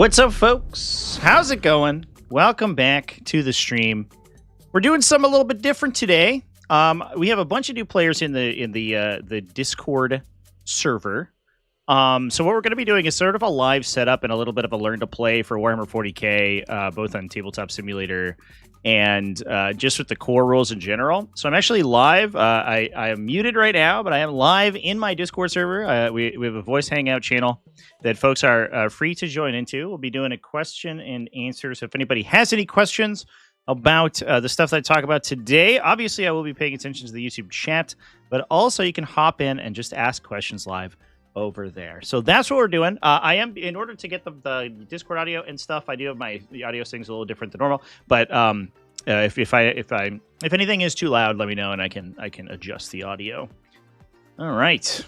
What's up, folks? How's it going? Welcome back to the stream. We're doing something a little bit different today. We have a bunch of new players in the Discord server. So what we're going to be doing is sort of a live setup and a little bit of a learn to play for Warhammer 40k, both on Tabletop Simulator and just with the core rules in general. So I'm actually live. I am muted right now, but I am live in my Discord server. We have a voice hangout channel that folks are free to join into. We'll be doing a question and answer. So if anybody has any questions about the stuff that I talk about today, obviously I will be paying attention to the YouTube chat, but also you can hop in and just ask questions live over there. So that's what we're doing. I am, in order to get the Discord audio and stuff, I do have the audio things a little different than normal, but if anything is too loud, let me know and I can adjust the audio. All right.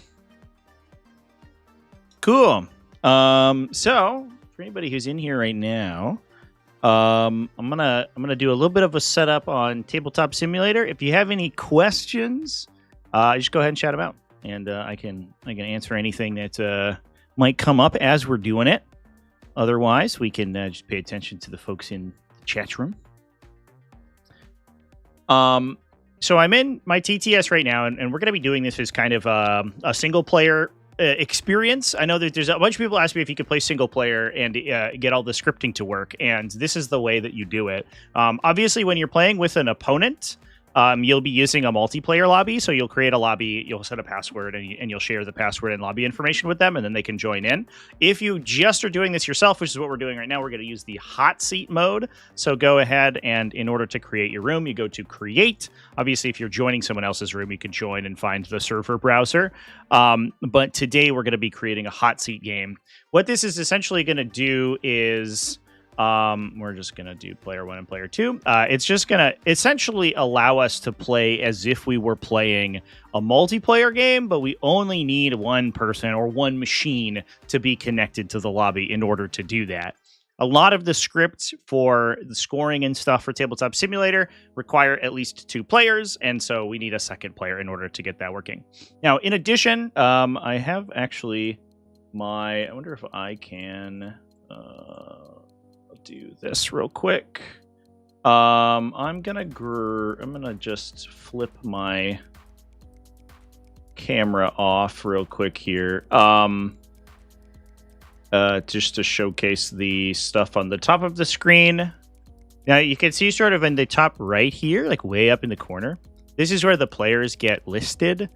Cool. So for anybody who's in here right now, I'm gonna do a little bit of a setup on Tabletop Simulator. If you have any questions, just go ahead and shout them out, and I can answer anything that might come up as we're doing it. Otherwise, we can just pay attention to the folks in the chat room. So I'm in my TTS right now, and we're going to be doing this as kind of a single player experience. I know that there's a bunch of people ask me if you could play single player and get all the scripting to work, and this is the way that you do it. Obviously, when you're playing with an opponent, you'll be using a multiplayer lobby, so you'll create a lobby, you'll set a password, and you'll share the password and lobby information with them, and then they can join in. If you just are doing this yourself, which is what we're doing right now, we're going to use the hot seat mode. So go ahead, and in order to create your room, you go to create. Obviously, if you're joining someone else's room, you can join and find the server browser. But today, we're going to be creating a hot seat game. What this is essentially going to do is we're just going to do player 1 and player 2. It's just going to essentially allow us to play as if we were playing a multiplayer game, but we only need one person or one machine to be connected to the lobby in order to do that. A lot of the scripts for the scoring and stuff for Tabletop Simulator require at least 2 players, and so we need a second player in order to get that working. Now, in addition, I have actually I wonder if I can do this real quick. I'm gonna just flip my camera off real quick here, just to showcase the stuff on the top of the screen. Now you can see sort of in the top right here, like way up in the corner, this is where the players get listed.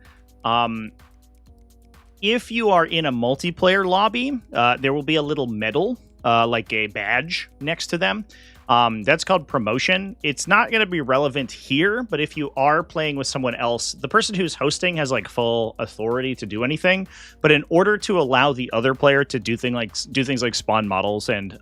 If you are in a multiplayer lobby, there will be a little medal, like a badge next to them. That's called promotion. It's not going to be relevant here, but if you are playing with someone else, the person who's hosting has like full authority to do anything. But in order to allow the other player to do things like spawn models and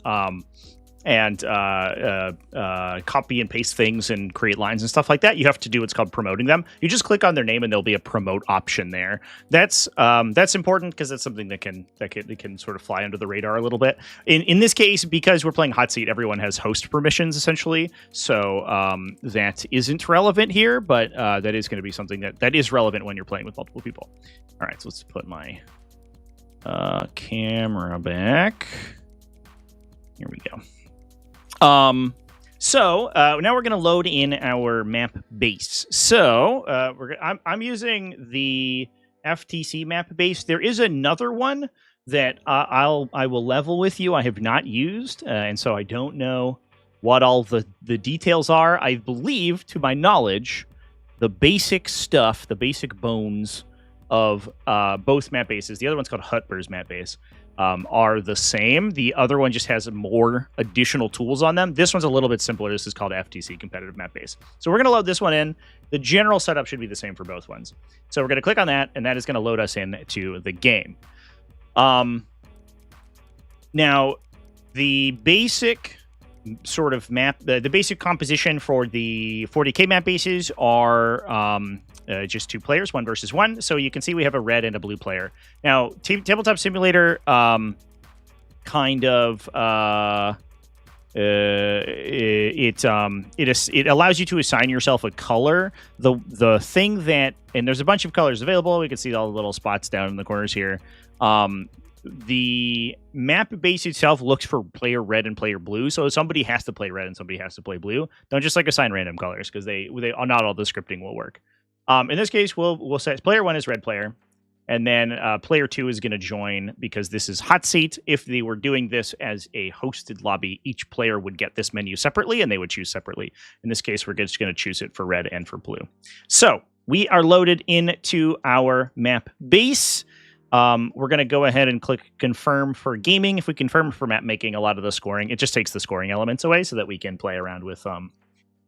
copy and paste things and create lines and stuff like that, you have to do what's called promoting them. You just click on their name and there'll be a promote option there. That's important because that's something that can sort of fly under the radar a little bit. In this case, because we're playing hot seat, everyone has host permissions essentially, so that isn't relevant here, but that is going to be something that is relevant when you're playing with multiple people. All right, so let's put my camera back. Here we go. So now we're going to load in our map base. So I'm using the FTC map base. There is another one that I will level with you. I have not used, and so I don't know what all the details are. I believe, to my knowledge, the basic stuff, the basic bones of both map bases. The other one's called Hutber's map base. Are the same. The other one just has more additional tools on them. This one's a little bit simpler. This is called FTC Competitive Map Base. So we're going to load this one in. The general setup should be the same for both ones. So we're going to click on that, and that is going to load us into the game. Now, the basic sort of map, the basic composition for the 40k map bases are just 2 players, 1 versus 1. So you can see we have a red and a blue player. Now, Tabletop Simulator it allows you to assign yourself a color. The thing that, and there's a bunch of colors available. We can see all the little spots down in the corners here. the map base itself looks for player red and player blue, so somebody has to play red and somebody has to play blue. Don't just like assign random colors because they not all the scripting will work. In this case, we'll set player 1 as red player, and then player 2 is going to join because this is hot seat. If they were doing this as a hosted lobby, each player would get this menu separately and they would choose separately. In this case, we're just going to choose it for red and for blue. So we are loaded into our map base. We're going to go ahead and click confirm for gaming. If we confirm for map making, a lot of the scoring, it just takes the scoring elements away so that we can play around with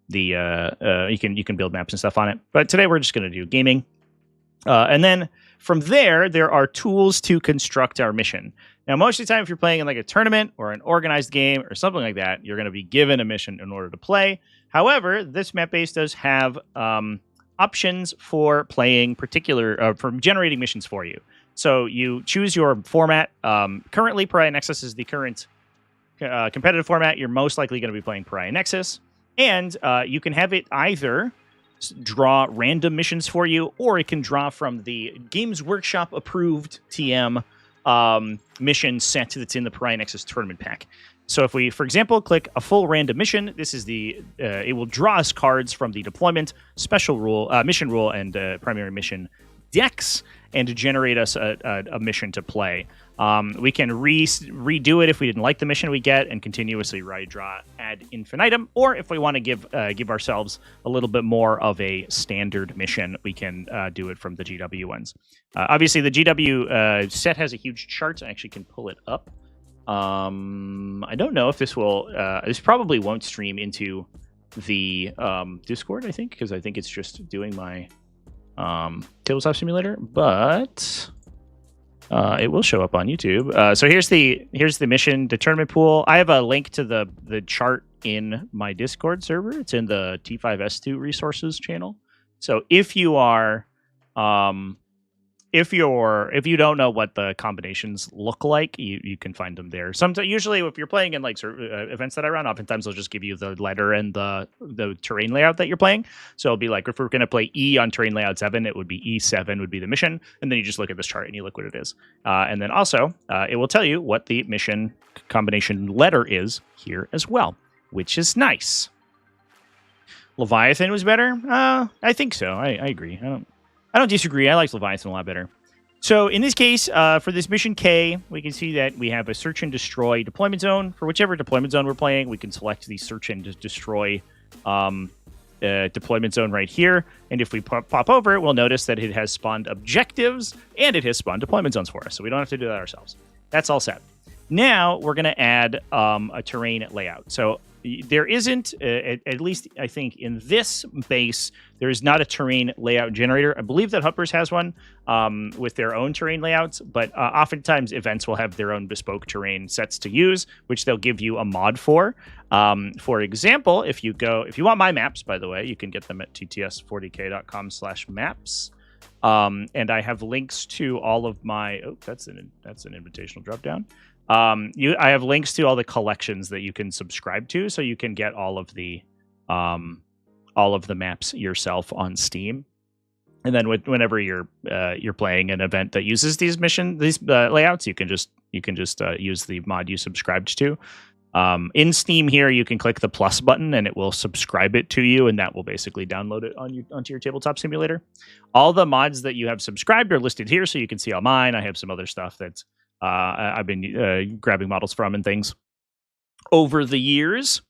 you can build maps and stuff on it. But today we're just going to do gaming. And then from there are tools to construct our mission. Now, most of the time, if you're playing in like a tournament or an organized game or something like that, you're going to be given a mission in order to play. However, this map base does have options for playing for generating missions for you. So you choose your format. Currently, Pariah Nexus is the current competitive format. You're most likely going to be playing Pariah Nexus. And you can have it either draw random missions for you, or it can draw from the Games Workshop approved TM mission set that's in the Pariah Nexus tournament pack. So if we, for example, click a full random mission, this is it will draw us cards from the deployment, special rule, mission rule, and primary mission decks, and to generate us a mission to play. We can redo it if we didn't like the mission we get, and continuously draw ad infinitum. Or if we want to give ourselves a little bit more of a standard mission, we can do it from the GW ones. Obviously, the GW set has a huge chart. I actually can pull it up. I don't know if this will. This probably won't stream into the Discord, I think, because I think it's just doing my tabletop simulator, but it will show up on YouTube. So here's the mission, the tournament pool. I have a link to the chart in my Discord server. It's in the T5S2 resources channel. So if you don't know what the combinations look like, you can find them there. Usually, if you're playing in like events that I run, oftentimes they'll just give you the letter and the terrain layout that you're playing. So it'll be like, if we're going to play E on terrain layout 7, it would be E7 would be the mission, and then you just look at this chart and you look what it is. And then also, it will tell you what the mission combination letter is here as well, which is nice. Leviathan was better? I think so. I agree. I don't disagree. I like Leviathan a lot better. So in this case, for this mission K, we can see that we have a search and destroy deployment zone. For whichever deployment zone we're playing, we can select the search and destroy deployment zone right here. And if we pop over it, we'll notice that it has spawned objectives and it has spawned deployment zones for us. So we don't have to do that ourselves. That's all set. Now we're going to add a terrain layout. So there isn't, at least I think in this base, there is not a terrain layout generator. I believe that Huppers has one with their own terrain layouts, but oftentimes events will have their own bespoke terrain sets to use, which they'll give you a mod for. For example, if you want my maps, by the way, you can get them at tts40k.com/maps. And I have links to all of my, that's an invitational drop down. I have links to all the collections that you can subscribe to, so you can get all of the maps yourself on Steam. And then whenever you're playing an event that uses these layouts, you can just use the mod you subscribed to. In Steam here, you can click the plus button and it will subscribe it to you, and that will basically download it onto your tabletop simulator. All the mods that you have subscribed are listed here, so you can see all mine. I have some other stuff that's I've been grabbing models from and things over the years.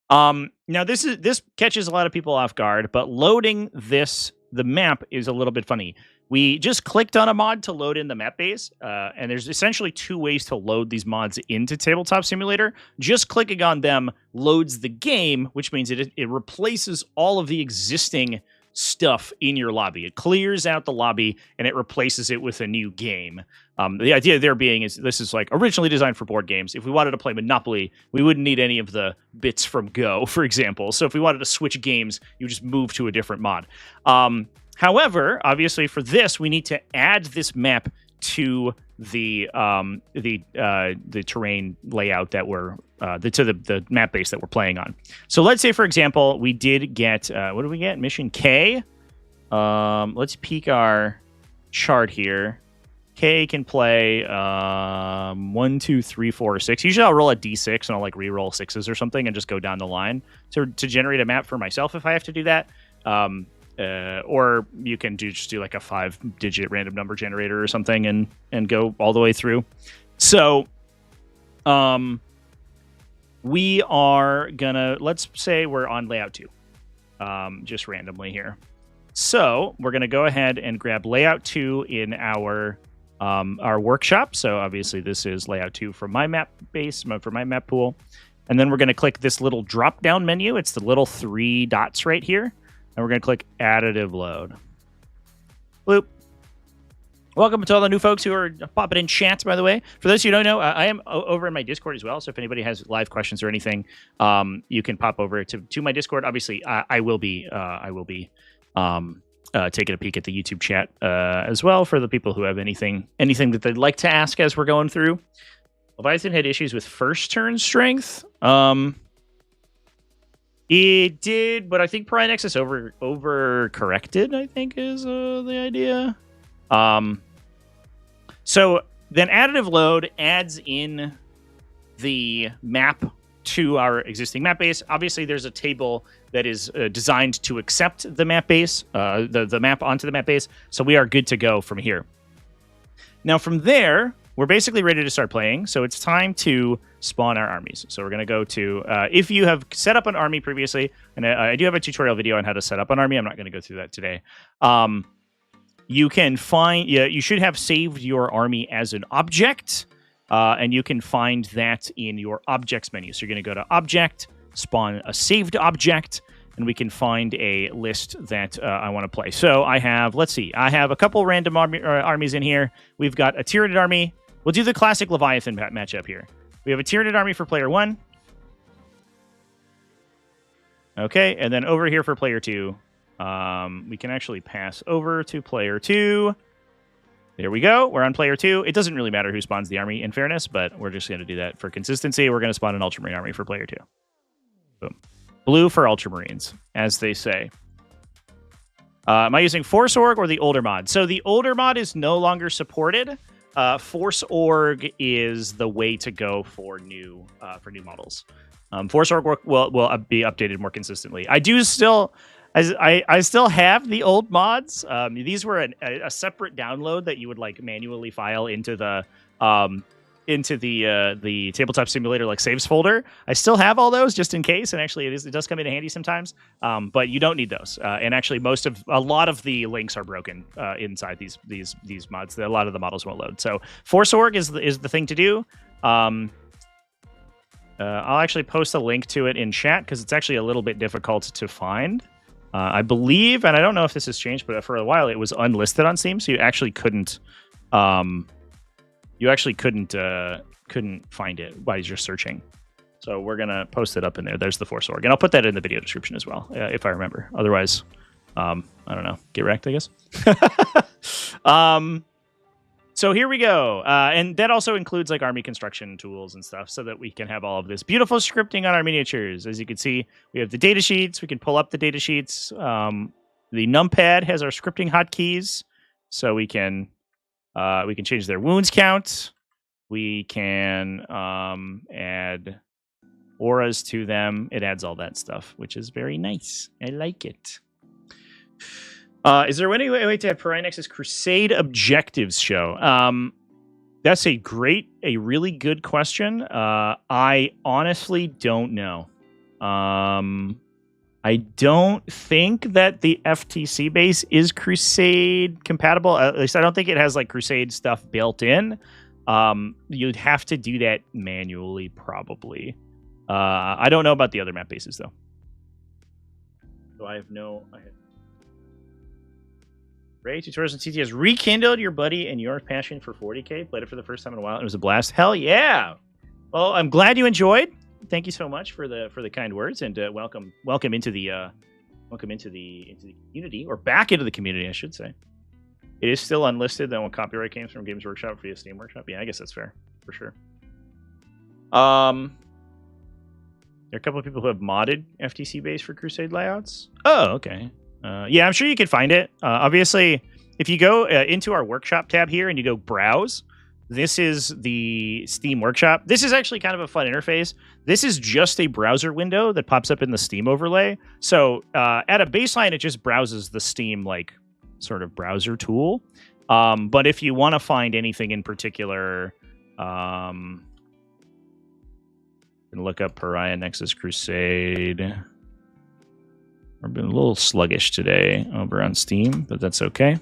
Now this catches a lot of people off guard, but loading the map is a little bit funny. We just clicked on a mod to load in the map base, and there's essentially two ways to load these mods into Tabletop Simulator. Just clicking on them loads the game, which means it replaces all of the existing stuff in your lobby. It clears out the lobby and it replaces it with a new game. The idea there being is this is like originally designed for board games. If we wanted to play Monopoly, we wouldn't need any of the bits from Go, for example. So if we wanted to switch games, you just move to a different mod. However, obviously for this, we need to add this map to the terrain layout that we're to the map base that we're playing on. So let's say, for example, we did get what did we get? Mission K. Let's peek our chart here. K can play 1, 2, 3, 4, 6. Usually I'll roll a D6 and I'll like re-roll 6s or something and just go down the line to generate a map for myself if I have to do that. Or you can just do like a 5-digit random number generator or something and go all the way through. So we are gonna, let's say we're on layout 2, just randomly here. So we're gonna go ahead and grab layout 2 in our workshop. So obviously this is layout 2 from my map base, for my map pool. And then we're gonna click this little drop down menu. It's the little 3 dots right here. And we're gonna click additive load. Bloop. Welcome to all the new folks who are popping in chat, by the way. For those who don't know, I am over in my Discord as well. So if anybody has live questions or anything, you can pop over to my Discord. Obviously, I will be taking a peek at the YouTube chat as well for the people who have anything that they'd like to ask as we're going through. Leviathan had issues with first turn strength. It did, but I think Pariah Nexus over corrected, I think is the idea. So then additive load adds in the map to our existing map base. Obviously, there's a table that is designed to accept the map base, the map onto the map base. So we are good to go from here. Now from there, we're basically ready to start playing. So it's time to spawn our armies. So we're going to go to, if you have set up an army previously, and I do have a tutorial video on how to set up an army. I'm not going to go through that today. You can find, you should have saved your army as an object, and you can find that in your objects menu. So you're going to go to object, spawn a saved object, and we can find a list that I want to play. So I have, let's see, I have a couple random armies in here. We've got a Tyranid army. We'll do the classic Leviathan matchup here. We have a Tyranid army for player 1. Okay, and then over here for player 2. We can actually pass over to player 2. There we go. We're on player 2. It doesn't really matter who spawns the army, in fairness, but we're just going to do that for consistency. We're going to spawn an Ultramarine army for player 2. Boom. Blue for Ultramarines, as they say. Am I using Force Org or the older mod? So the older mod is no longer supported. Force Org is the way to go for new models. Force Org will be updated more consistently. I do still... I still have the old mods. These were a separate download that you would like manually file into the tabletop simulator like saves folder. I still have all those just in case, and actually it does come in handy sometimes. But you don't need those. And actually, a lot of the links are broken inside these mods. A lot of the models won't load. So Force Org is the thing to do. I'll actually post a link to it in chat because it's actually a little bit difficult to find. I believe, and I don't know if this has changed, but for a while it was unlisted on Steam, so you actually couldn't find it while you're searching. So we're gonna post it up in there. There's the Force Org, and I'll put that in the video description as well, if I remember. Otherwise, I don't know. Get wrecked, I guess. So here we go. And that also includes like army construction tools and stuff so that we can have all of this beautiful scripting on our miniatures. As you can see, we have the data sheets. We can pull up the data sheets. The numpad has our scripting hotkeys. So we can change their wounds count. We can add auras to them. It adds all that stuff, which is very nice. I like it. Is there any way to have Pariah Nexus Crusade objectives show? That's a really good question. I honestly don't know. I don't think that the FTC base is Crusade compatible. At least I don't think it has like Crusade stuff built in. You'd have to do that manually, probably. I don't know about the other map bases though. So I have Ray, tutorials and TTS rekindled your buddy and your passion for 40k. Played it for the first time in a while. And it was a blast. Hell yeah! Well, I'm glad you enjoyed. Thank you so much for the kind words, and welcome into the community, or back into the community, I should say. It is still unlisted. Then when copyright came from Games Workshop via Steam Workshop. Yeah, I guess that's fair for sure. There are a couple of people who have modded FTC base for Crusade layouts. Oh, okay. Yeah, I'm sure you could find it. Obviously, if you go into our workshop tab here and you go browse, this is the Steam workshop. This is actually kind of a fun interface. This is just a browser window that pops up in the Steam overlay. So at a baseline, it just browses the Steam like sort of browser tool. But if you want to find anything in particular, you can look up Pariah Nexus Crusade. We've been a little sluggish today over on Steam, but that's okay.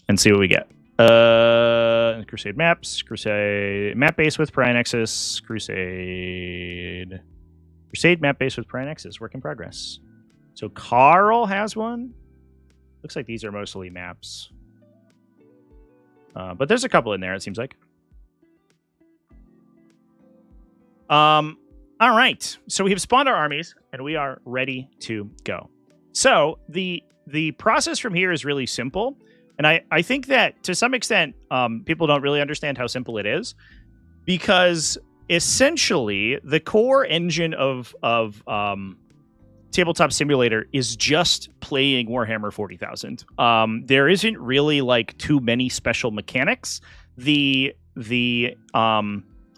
And see what we get. Crusade maps, Crusade map base with Pariah Nexus, Crusade map base with Pariah Nexus, work in progress. So Carl has one. Looks like these are mostly maps. But there's a couple in there, it seems like. All right. So we have spawned our armies, and we are ready to go. So the process from here is really simple. And I think that to some extent, people don't really understand how simple it is, because essentially the core engine of Tabletop Simulator is just playing Warhammer 40,000. There isn't really like too many special mechanics. The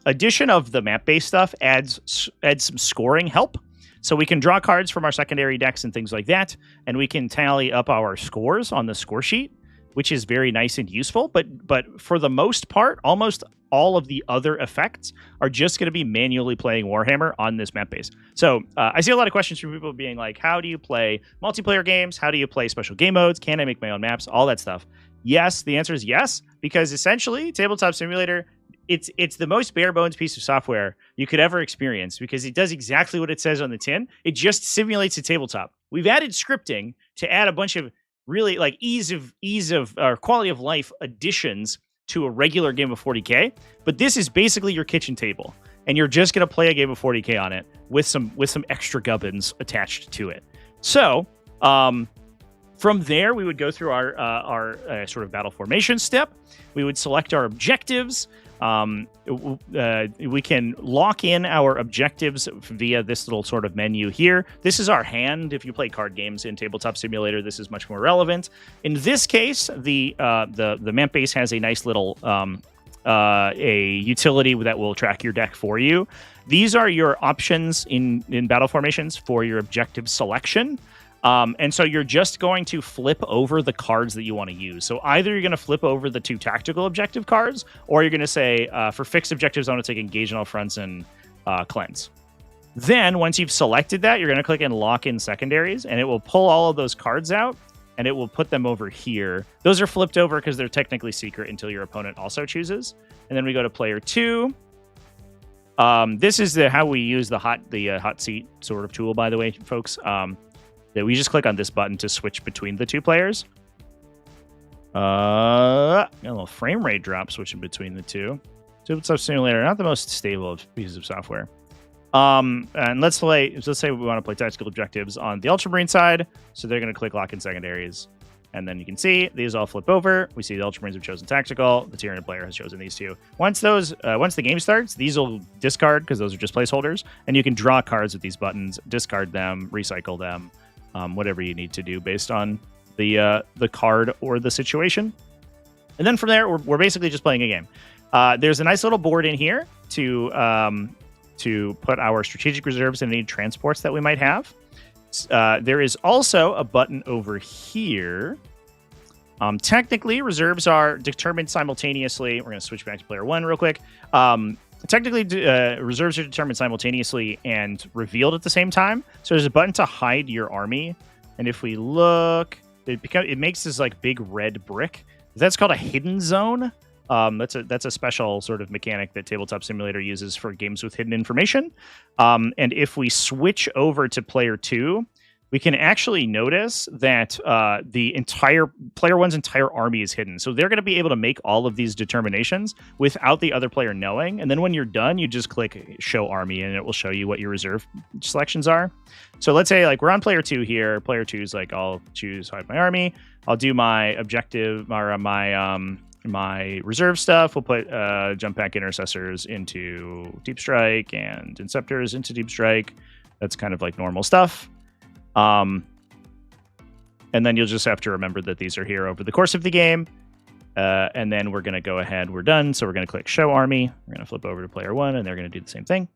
addition of the map-based stuff adds some scoring help. So we can draw cards from our secondary decks and things like that, and we can tally up our scores on the score sheet, which is very nice and useful. But for the most part, almost all of the other effects are just going to be manually playing Warhammer on this map base. So I see a lot of questions from people being like, how do you play multiplayer games? How do you play special game modes? Can I make my own maps? All that stuff. Yes, the answer is yes, because essentially Tabletop Simulator, it's the most bare bones piece of software you could ever experience, because it does exactly what it says on the tin. It just simulates a tabletop. We've added scripting to add a bunch of really like ease of or quality of life additions to a regular game of 40k, but this is basically your kitchen table, and you're just going to play a game of 40k on it with some extra gubbins attached to it. So from there, we would go through our sort of battle formation step. We would select our objectives. We can lock in our objectives via this little sort of menu here. This is our hand. If you play card games in Tabletop Simulator, this is much more relevant. In this case, the map base has a nice little a utility that will track your deck for you. These are your options in battle formations for your objective selection. And so you're just going to flip over the cards that you want to use. So either you're going to flip over the 2 tactical objective cards, or you're going to say, for fixed objectives, I want to take Engage on all fronts and Cleanse. Then, once you've selected that, you're going to click and lock in secondaries, and it will pull all of those cards out, and it will put them over here. Those are flipped over because they're technically secret until your opponent also chooses. And then we go to player 2. This is how we use the hot seat sort of tool, by the way, folks. That we just click on this button to switch between the 2 players. A little frame rate drop switching between the 2. Tabletop Simulator, not the most stable of pieces of software. And let's say we want to play tactical objectives on the Ultramarine side. So they're going to click lock in secondaries. And then you can see these all flip over. We see the Ultramarines have chosen tactical. The Tyranid player has chosen these 2. Once the game starts, these will discard because those are just placeholders. And you can draw cards with these buttons, discard them, recycle them. Whatever you need to do based on the card or the situation. And then from there, we're basically just playing a game. There's a nice little board in here to put our strategic reserves and any transports that we might have. There is also a button over here. Technically, reserves are determined simultaneously. We're going to switch back to player 1 real quick. Technically, reserves are determined simultaneously and revealed at the same time. So there's a button to hide your army. And if we look, it makes this like big red brick. That's called a hidden zone. That's a special sort of mechanic that Tabletop Simulator uses for games with hidden information. And if we switch over to player 2, we can actually notice that the entire player 1's entire army is hidden. So they're going to be able to make all of these determinations without the other player knowing. And then when you're done, you just click show army and it will show you what your reserve selections are. So let's say like we're on player 2 here. Player 2 is like, I'll choose hide my army. I'll do my objective or my reserve stuff. We'll put jump pack intercessors into deep strike and inceptors into deep strike. That's kind of like normal stuff. And then you'll just have to remember that these are here over the course of the game. And then we're going to go ahead. We're done. So we're going to click Show Army. We're going to flip over to player 1, and they're going to do the same thing.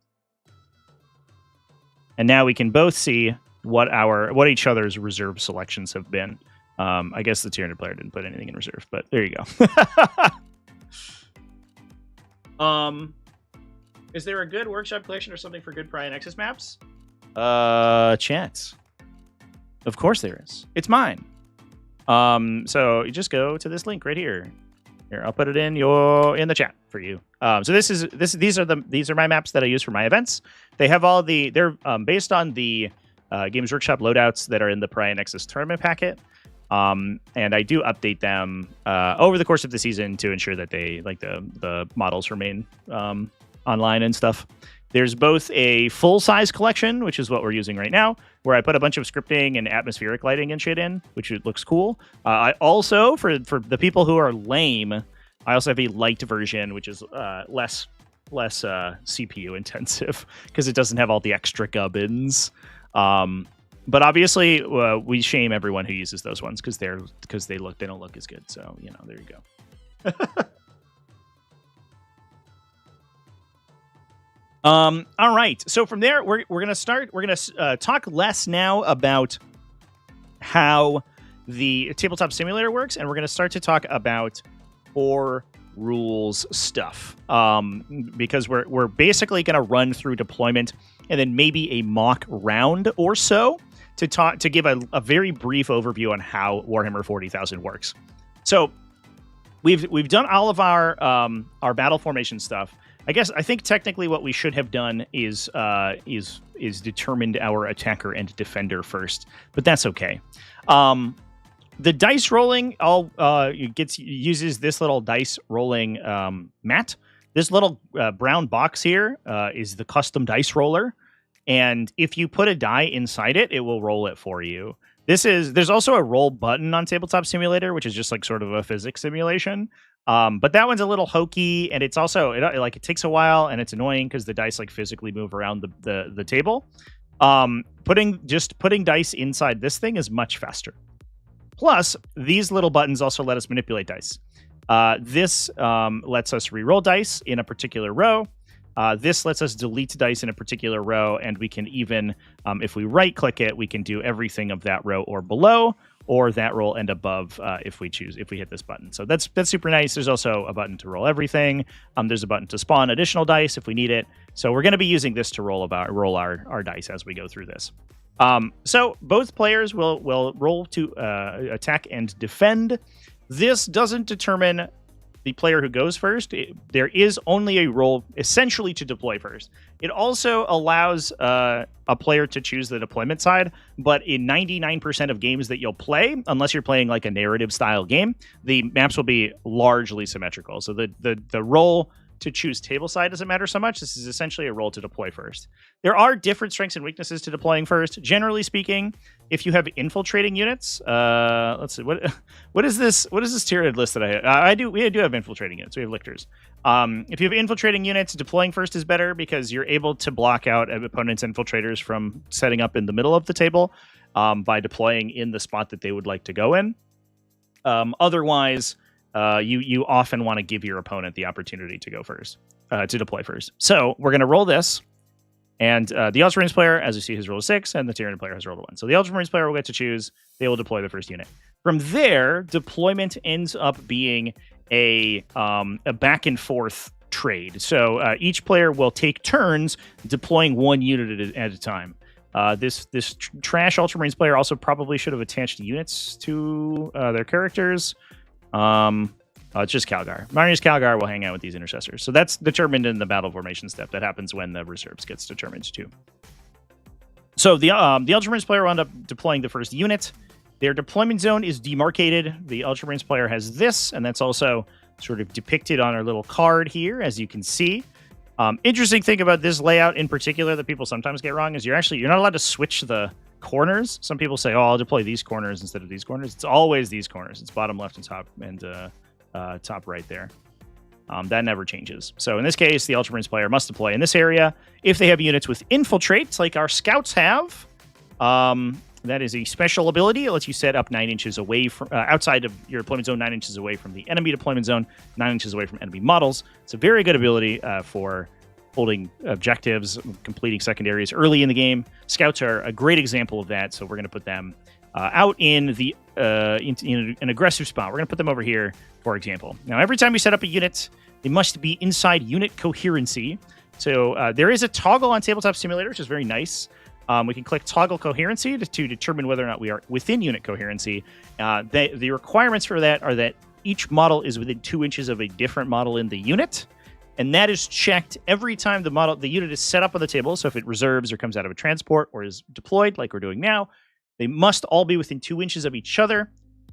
And now we can both see what each other's reserve selections have been. I guess the Tyranid player didn't put anything in reserve, but there you go. Is there a good workshop collection or something for good Pry and Nexus maps? Chat. Of course there is. It's mine. So you just go to this link right here. Here, I'll put it in the chat for you. So these are my maps that I use for my events. They have they're based on the Games Workshop loadouts that are in the Pry and Nexus tournament packet. And I do update them over the course of the season to ensure that they the models remain online and stuff. There's both a full-size collection, which is what we're using right now, where I put a bunch of scripting and atmospheric lighting and shit in, which looks cool. I also, for the people who are lame, I also have a light version, which is less CPU intensive because it doesn't have all the extra gubbins. But obviously, we shame everyone who uses those ones because they don't look as good. So there you go. All right. So from there, we're gonna start. We're gonna talk less now about how the tabletop simulator works, and we're gonna start to talk about core rules stuff. Because we're basically gonna run through deployment and then maybe a mock round or so to give a very brief overview on how Warhammer 40,000 works. So we've done all of our battle formation stuff. I think technically what we should have done is determined our attacker and defender first, but that's okay. The dice rolling uses this little dice rolling mat. This little brown box here is the custom dice roller, and if you put a die inside it, it will roll it for you. There's also a roll button on Tabletop Simulator, which is just like sort of a physics simulation. But that one's a little hokey, and it's also it takes a while, and it's annoying because the dice physically move around the table. Putting dice inside this thing is much faster. Plus, these little buttons also let us manipulate dice. This lets us re-roll dice in a particular row. This lets us delete dice in a particular row, and we can even, if we right-click it, we can do everything of that row or below, or that roll and above if we hit this button. So that's super nice. There's also a button to roll everything. There's a button to spawn additional dice if we need it. So we're going to be using this to roll our dice as we go through this. So both players will roll to attack and defend. This doesn't determine the player who goes first. There is only a roll essentially to deploy first. It also allows a player to choose the deployment side, but in 99% of games that you'll play, unless you're playing like a narrative style game, the maps will be largely symmetrical. So the roll to choose table side doesn't matter so much. This is essentially a roll to deploy first. There are different strengths and weaknesses to deploying first. Generally speaking, if you have infiltrating units, let's see, what is this tiered list that I have? We do have infiltrating units. We have lictors. If you have infiltrating units, deploying first is better because you're able to block out opponents' infiltrators from setting up in the middle of the table by deploying in the spot that they would like to go in. Otherwise, you often want to give your opponent the opportunity to go first, to deploy first. So we're going to roll this. And the Ultramarines player, as you see, has rolled a 6, and the Tyranid player has rolled a 1. So the Ultramarines player will get to choose. They will deploy the first unit. From there, deployment ends up being a back and forth trade. So each player will take turns deploying one unit at a time. This trash Ultramarines player also probably should have attached units to their characters. It's just Calgar. Marius Calgar will hang out with these intercessors. So that's determined in the battle formation step. That happens when the reserves gets determined too. So the Ultramarines player will end up deploying the first unit. Their deployment zone is demarcated. The Ultramarines player has this, and that's also sort of depicted on our little card here, as you can see. Interesting thing about this layout in particular that people sometimes get wrong is you're not allowed to switch the corners. Some people say, "Oh, I'll deploy these corners instead of these corners." It's always these corners. It's bottom left and top right there. That never changes. So in this case, the Ultramarines player must deploy in this area. If they have units with infiltrates, like our scouts have, That is a special ability. It lets you set up 9 inches away from outside of your deployment zone, 9 inches away from the enemy deployment zone, 9 inches away from enemy models. It's a very good ability for holding objectives, completing secondaries early in the game. Scouts are a great example of that, so we're going to put them out in the in an aggressive spot. We're going to put them over here, for example. Now, every time you set up a unit, they must be inside unit coherency. So there is a toggle on Tabletop Simulator, which is very nice. We can click toggle coherency to determine whether or not we are within unit coherency. The requirements for that are that each model is within 2 inches of a different model in the unit. And that is checked every time the unit is set up on the table. So if it reserves or comes out of a transport or is deployed like we're doing now, they must all be within 2 inches of each other.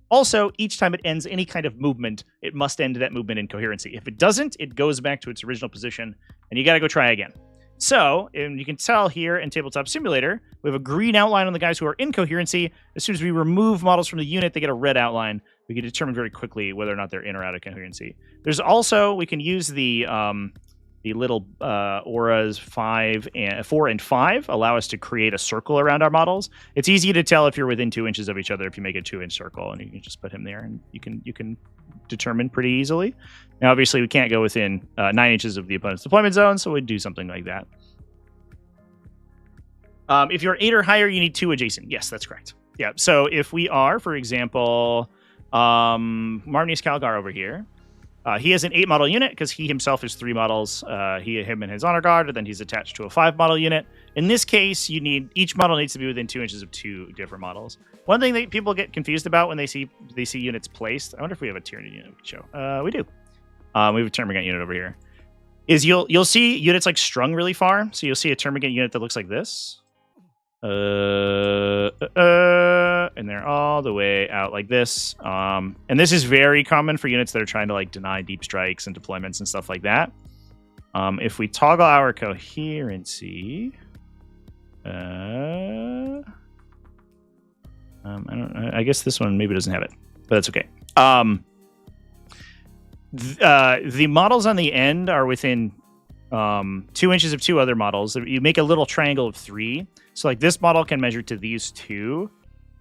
Also, each time it ends any kind of movement, it must end that movement in coherency. If it doesn't, it goes back to its original position, and you got to go try again. So, and you can tell here in Tabletop Simulator, we have a green outline on the guys who are in coherency. As soon as we remove models from the unit, they get a red outline. We can determine very quickly whether or not they're in or out of coherency. There's also, we can use the little auras 4 and 5 allow us to create a circle around our models. It's easy to tell if you're within 2 inches of each other if you make a 2-inch circle, and you can just put him there, and you can determine pretty easily. Now, obviously, we can't go within 9 inches of the opponent's deployment zone, so we'd do something like that. If you're 8 or higher, you need 2 adjacent. Yes, that's correct. Yeah. So if we are, for example, Marnius Calgar over here, he has an 8 model unit because he himself is 3 models. Him and his honor guard, and then he's attached to a 5 model unit. In this case, each model needs to be within 2 inches of 2 different models. One thing that people get confused about when they see units placed, I wonder if we have a Tyranid unit we can show. We do. We have a Termagant unit over here. Is you'll see units like strung really far. So you'll see a Termagant unit that looks like this. And they're all the way out like this. And this is very common for units that are trying to like deny deep strikes and deployments and stuff like that. If we toggle our coherency, I guess this one maybe doesn't have it, but that's okay. The models on the end are within 2 inches of 2 other models. You make a little triangle of 3. So like this model can measure to these 2,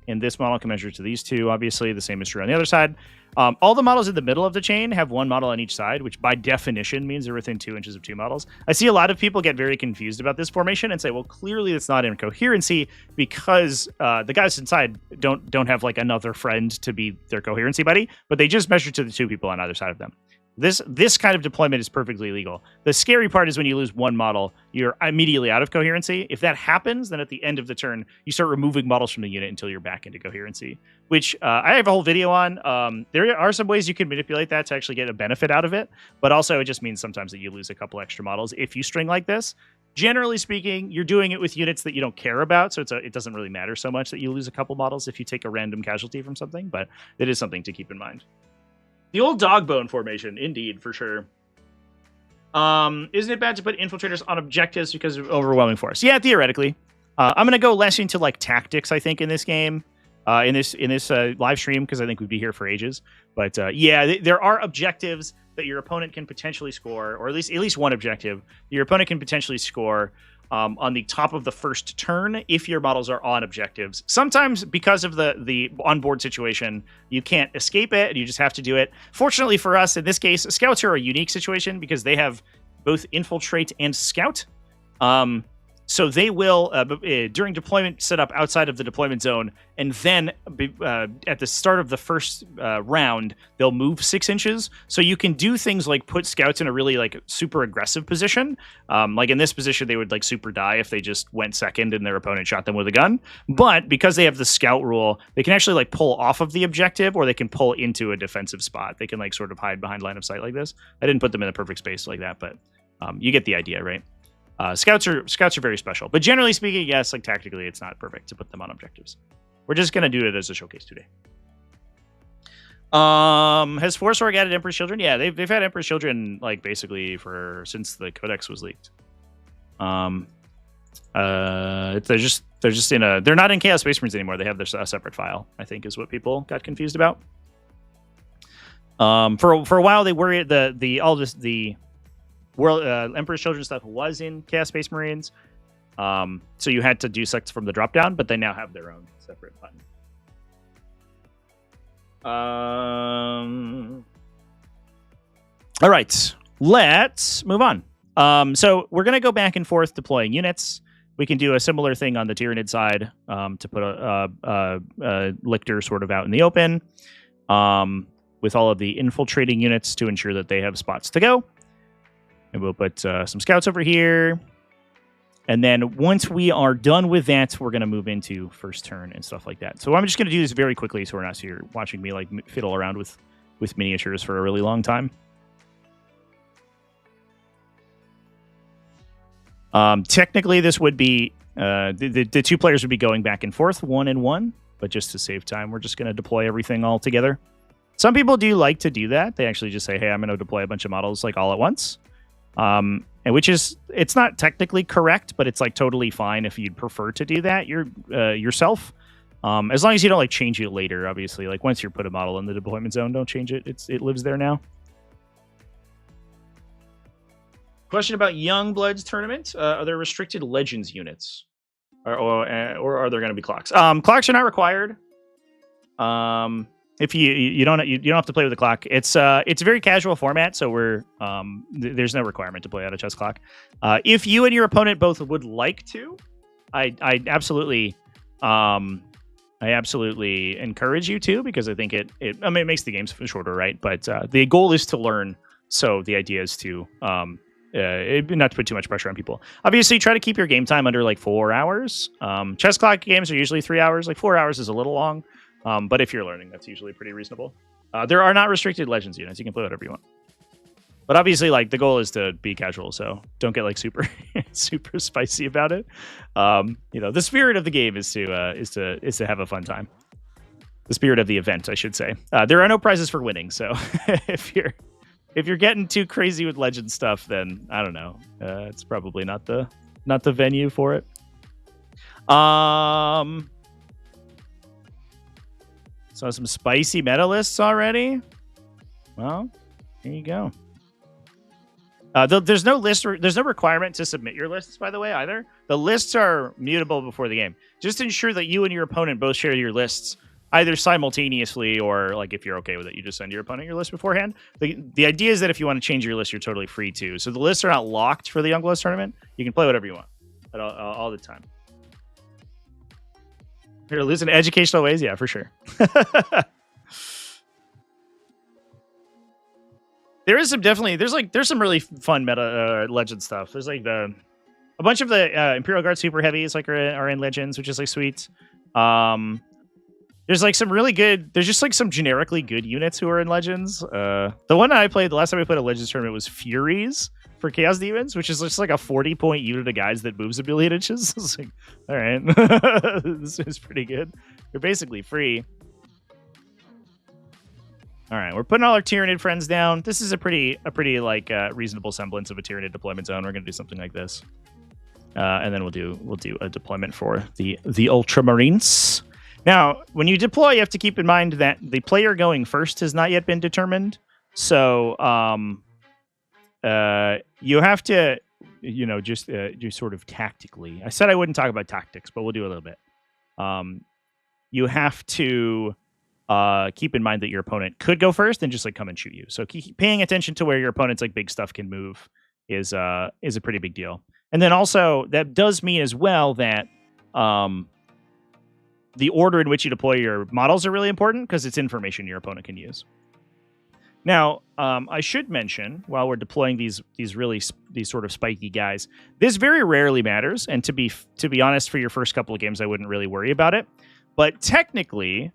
and this model can measure to these 2. Obviously, the same is true on the other side. All the models in the middle of the chain have 1 model on each side, which by definition means they're within 2 inches of 2 models. I see a lot of people get very confused about this formation and say, well, clearly it's not in coherency because the guys inside don't have like another friend to be their coherency buddy, but they just measure to the 2 people on either side of them. This kind of deployment is perfectly legal. The scary part is when you lose 1 model, you're immediately out of coherency. If that happens, then at the end of the turn, you start removing models from the unit until you're back into coherency, which I have a whole video on. There are some ways you can manipulate that to actually get a benefit out of it, but also it just means sometimes that you lose a couple extra models if you string like this. Generally speaking, you're doing it with units that you don't care about, so it doesn't really matter so much that you lose a couple models if you take a random casualty from something, but it is something to keep in mind. The old dog bone formation, indeed, for sure. Isn't it bad to put infiltrators on objectives because of overwhelming force? Yeah, theoretically. I'm going to go less into like tactics, I think, in this game, in this live stream, because I think we'd be here for ages. But yeah, there are objectives that your opponent can potentially score, or at least one objective your opponent can potentially score on the top of the first turn if your models are on objectives. Sometimes because of the onboard situation, you can't escape it and you just have to do it. Fortunately for us, in this case, scouts are a unique situation because they have both infiltrate and scout. So they will, during deployment, set up outside of the deployment zone, and then at the start of the first round, they'll move 6 inches. So you can do things like put scouts in a really like super aggressive position. Like in this position, they would like super die if they just went second and their opponent shot them with a gun. But because they have the scout rule, they can actually like pull off of the objective, or they can pull into a defensive spot. They can like sort of hide behind line of sight like this. I didn't put them in a perfect space like that, but you get the idea, right? Scouts are very special, but generally speaking, yes, like tactically, it's not perfect to put them on objectives. We're just gonna do it as a showcase today. Has Force Org added Emperor's Children? Yeah, they've had Emperor's Children like basically since the Codex was leaked. They're not in Chaos Space Marines anymore. They have their separate file, I think, is what people got confused about. For a while, they were the World Emperor's Children stuff was in Chaos Space Marines. So you had to do select from the drop down, but they now have their own separate button. All right, let's move on. So we're going to go back and forth deploying units. We can do a similar thing on the Tyranid side to put a lictor sort of out in the open with all of the infiltrating units to ensure that they have spots to go. And we'll put some scouts over here. And then once we are done with that, we're going to move into first turn and stuff like that. So I'm just going to do this very quickly so we're not here watching me like fiddle around with miniatures for a really long time. Technically, this would be the two players would be going back and forth, 1 and 1. But just to save time, we're just going to deploy everything all together. Some people do like to do that. They actually just say, hey, I'm going to deploy a bunch of models like all at once. And which is, it's not technically correct, but it's like totally fine if you'd prefer to do that yourself. As long as you don't like change it later, obviously. Like once you put a model in the deployment zone, don't change it. It lives there now. Question about Youngbloods tournament. Are there restricted Legends units? Or are there going to be clocks? Clocks are not required. If you don't have to play with the clock. It's a very casual format, so we're there's no requirement to play out a chess clock. If you and your opponent both would like to, I absolutely encourage you to, because I think it makes the games shorter, right? But the goal is to learn, so the idea is to not to put too much pressure on people. Obviously, try to keep your game time under like 4 hours. Chess clock games are usually 3 hours. Like 4 hours is a little long. But if you're learning, that's usually pretty reasonable. There are not restricted Legends units. You can play whatever you want. But obviously, like the goal is to be casual, so don't get like super super spicy about it. The spirit of the game is to have a fun time. The spirit of the event, I should say. There are no prizes for winning, so if you're getting too crazy with Legend stuff, then I don't know. It's probably not the venue for it. So some spicy meta lists already. Well, here you go. There's no requirement to submit your lists, by the way, either. The lists are mutable before the game. Just ensure that you and your opponent both share your lists either simultaneously, or like if you're okay with it, you just send your opponent your list beforehand. The idea is that if you want to change your list, you're totally free to. So the lists are not locked for the Youngbloods tournament. You can play whatever you want all the time. Here, lose in educational ways, yeah, for sure. There's some really fun meta Legend stuff. There's like a bunch of the Imperial Guard super heavies like are in Legends, which is like sweet. There's like some really good. There's just like some generically good units who are in Legends. The one I played the last time I played a Legends tournament was Furies for Chaos Demons, which is just like a 40-point unit of guys that moves a billion inches. It's like, all right, this is pretty good. You're basically free. All right, we're putting all our Tyranid friends down. This is a pretty like reasonable semblance of a Tyranid deployment zone. We're gonna do something like this, and then we'll do a deployment for the Ultramarines. Now, when you deploy, you have to keep in mind that the player going first has not yet been determined. So you have to, just sort of tactically. I said I wouldn't talk about tactics, but we'll do a little bit. You have to keep in mind that your opponent could go first and just like come and shoot you. So keep paying attention to where your opponent's like big stuff can move is a pretty big deal. And then also that does mean as well that the order in which you deploy your models are really important because it's information your opponent can use. Now, I should mention, while we're deploying these sort of spiky guys, this very rarely matters. And to be honest, for your first couple of games, I wouldn't really worry about it. But technically,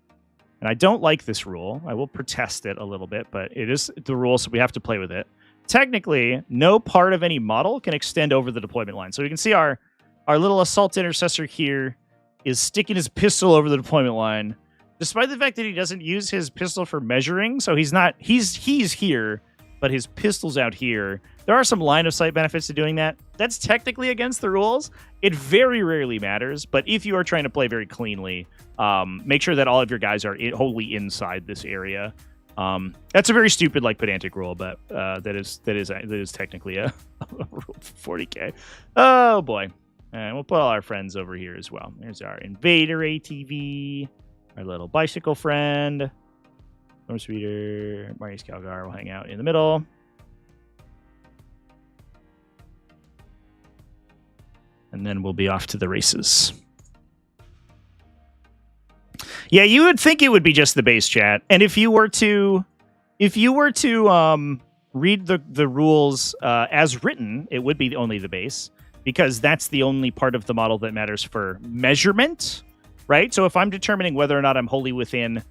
and I don't like this rule, I will protest it a little bit, but it is the rule, so we have to play with it. Technically, no part of any model can extend over the deployment line. So you can see our little assault intercessor here is sticking his pistol over the deployment line, despite the fact that he doesn't use his pistol for measuring. So he's here, but his pistol's out here. There are some line of sight benefits to doing that. That's technically against the rules. It very rarely matters, but if you are trying to play very cleanly, make sure that all of your guys are wholly inside this area. That's a very stupid, like, pedantic rule, but that is technically a rule for 40k. Oh boy. And we'll put all our friends over here as well. There's our Invader ATV, our little bicycle friend, Storm Speeder, Marty Scalgar will hang out in the middle. And then we'll be off to the races. Yeah, you would think it would be just the base chat. And if you were to read the rules as written, it would be only the base, because that's the only part of the model that matters for measurement, right? So if I'm determining whether or not I'm wholly within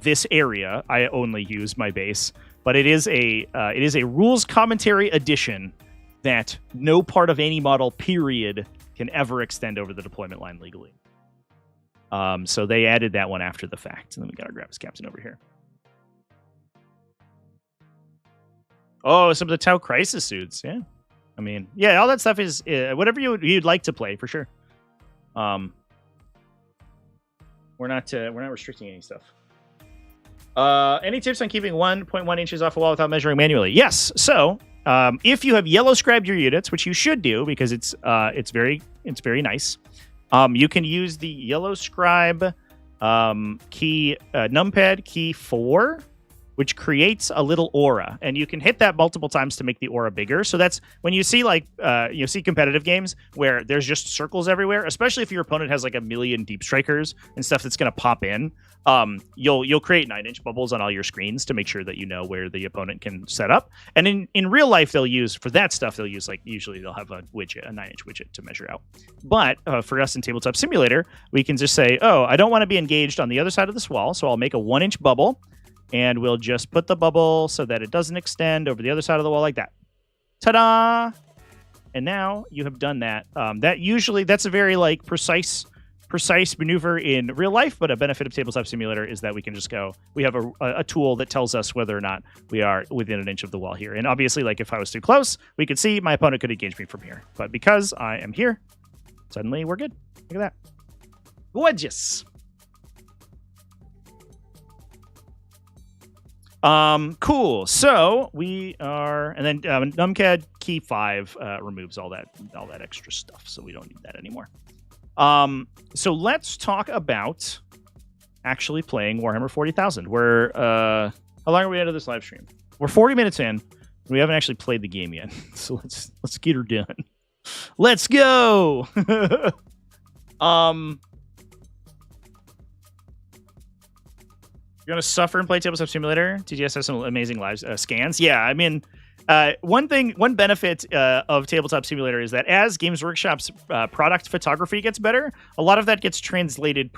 this area, I only use my base. But it is a rules commentary addition that no part of any model, period, can ever extend over the deployment line legally. So they added that one after the fact. And then we got our Gravis Captain over here. Oh, some of the Tau Crisis suits, yeah. I mean, yeah, all that stuff is whatever you'd like to play, for sure. We're not restricting any stuff. Any tips on keeping 1.1 inches off a wall without measuring manually? Yes. So if you have yellow scribed your units, which you should do because it's very nice, you can use the yellow scribe key numpad key 4, which creates a little aura, and you can hit that multiple times to make the aura bigger. So that's when you see you see competitive games where there's just circles everywhere, especially if your opponent has like a million deep strikers and stuff that's going to pop in. You'll create 9-inch bubbles on all your screens to make sure that you know where the opponent can set up. And in real life, they'll use like usually they'll have a 9-inch widget to measure out. But for us in Tabletop Simulator, we can just say, oh, I don't want to be engaged on the other side of this wall, so I'll make a 1-inch bubble. And we'll just put the bubble so that it doesn't extend over the other side of the wall like that. Ta-da! And now you have done that. That's a very like precise maneuver in real life, but a benefit of Tabletop Simulator is that we can just go. We have a tool that tells us whether or not we are within an inch of the wall here. And obviously, like if I was too close, we could see my opponent could engage me from here. But because I am here, suddenly we're good. Look at that. Gorgeous. Cool. So we are, and then numpad key 5 removes all that extra stuff, so we don't need that anymore. So let's talk about actually playing Warhammer 40,000. We're how long are we into this live stream? We're 40 minutes in. We haven't actually played the game yet, so let's get her done. Let's go. You're going to suffer and play Tabletop Simulator? TTS has some amazing live scans. Yeah, I mean, one benefit of Tabletop Simulator is that as Games Workshop's product photography gets better, a lot of that gets translated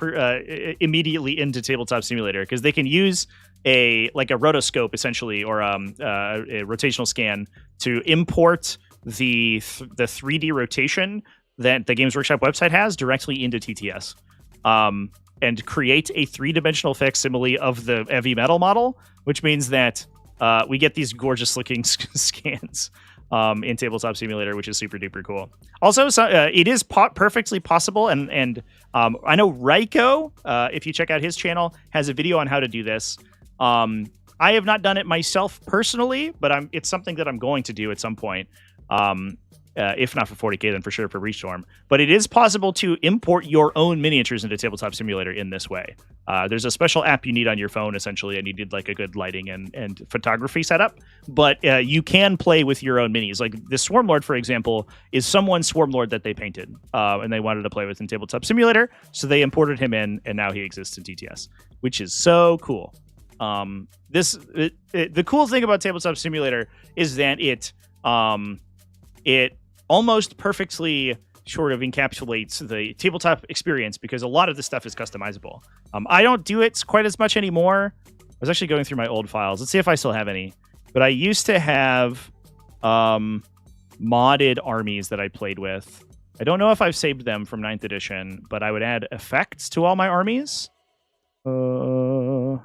immediately into Tabletop Simulator because they can use a rotoscope, essentially, or a rotational scan to import the 3D rotation that the Games Workshop website has directly into TTS. And create a 3-dimensional facsimile of the heavy metal model, which means that we get these gorgeous looking scans in Tabletop Simulator, which is super duper cool. Also, it is perfectly possible, and I know Raiko, if you check out his channel, has a video on how to do this. I have not done it myself personally, but it's something that I'm going to do at some point. If not for 40k, then for sure for Restorm. But it is possible to import your own miniatures into Tabletop Simulator in this way. There's a special app you need on your phone, essentially, and you need like a good lighting and photography setup. But you can play with your own minis. Like the Swarmlord, for example, is someone's Swarmlord that they painted, and they wanted to play with in Tabletop Simulator, so they imported him in, and now he exists in TTS, which is so cool. The cool thing about Tabletop Simulator is that it almost perfectly sort of encapsulates the tabletop experience because a lot of this stuff is customizable. I don't do it quite as much anymore. I was actually going through my old files. Let's see if I still have any. But I used to have modded armies that I played with. I don't know if I've saved them from 9th edition, but I would add effects to all my armies. I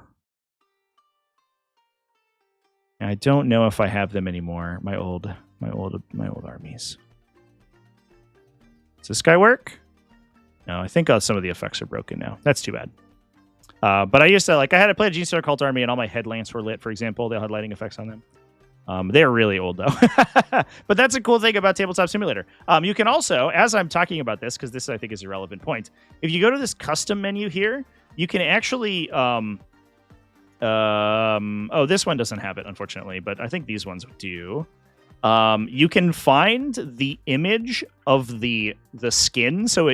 don't know if I have them anymore. My old armies. Does this guy work? No, I think some of the effects are broken now. That's too bad. But I used to I had a play a Gene Star Cult army, and all my headlamps were lit. For example, they all had lighting effects on them. They're really old, though. But that's a cool thing about Tabletop Simulator. You can also, as I'm talking about this, because this, I think, is a relevant point, if you go to this custom menu here, you can actually... oh, this one doesn't have it, unfortunately, but I think these ones do. You can find the image of the skin. So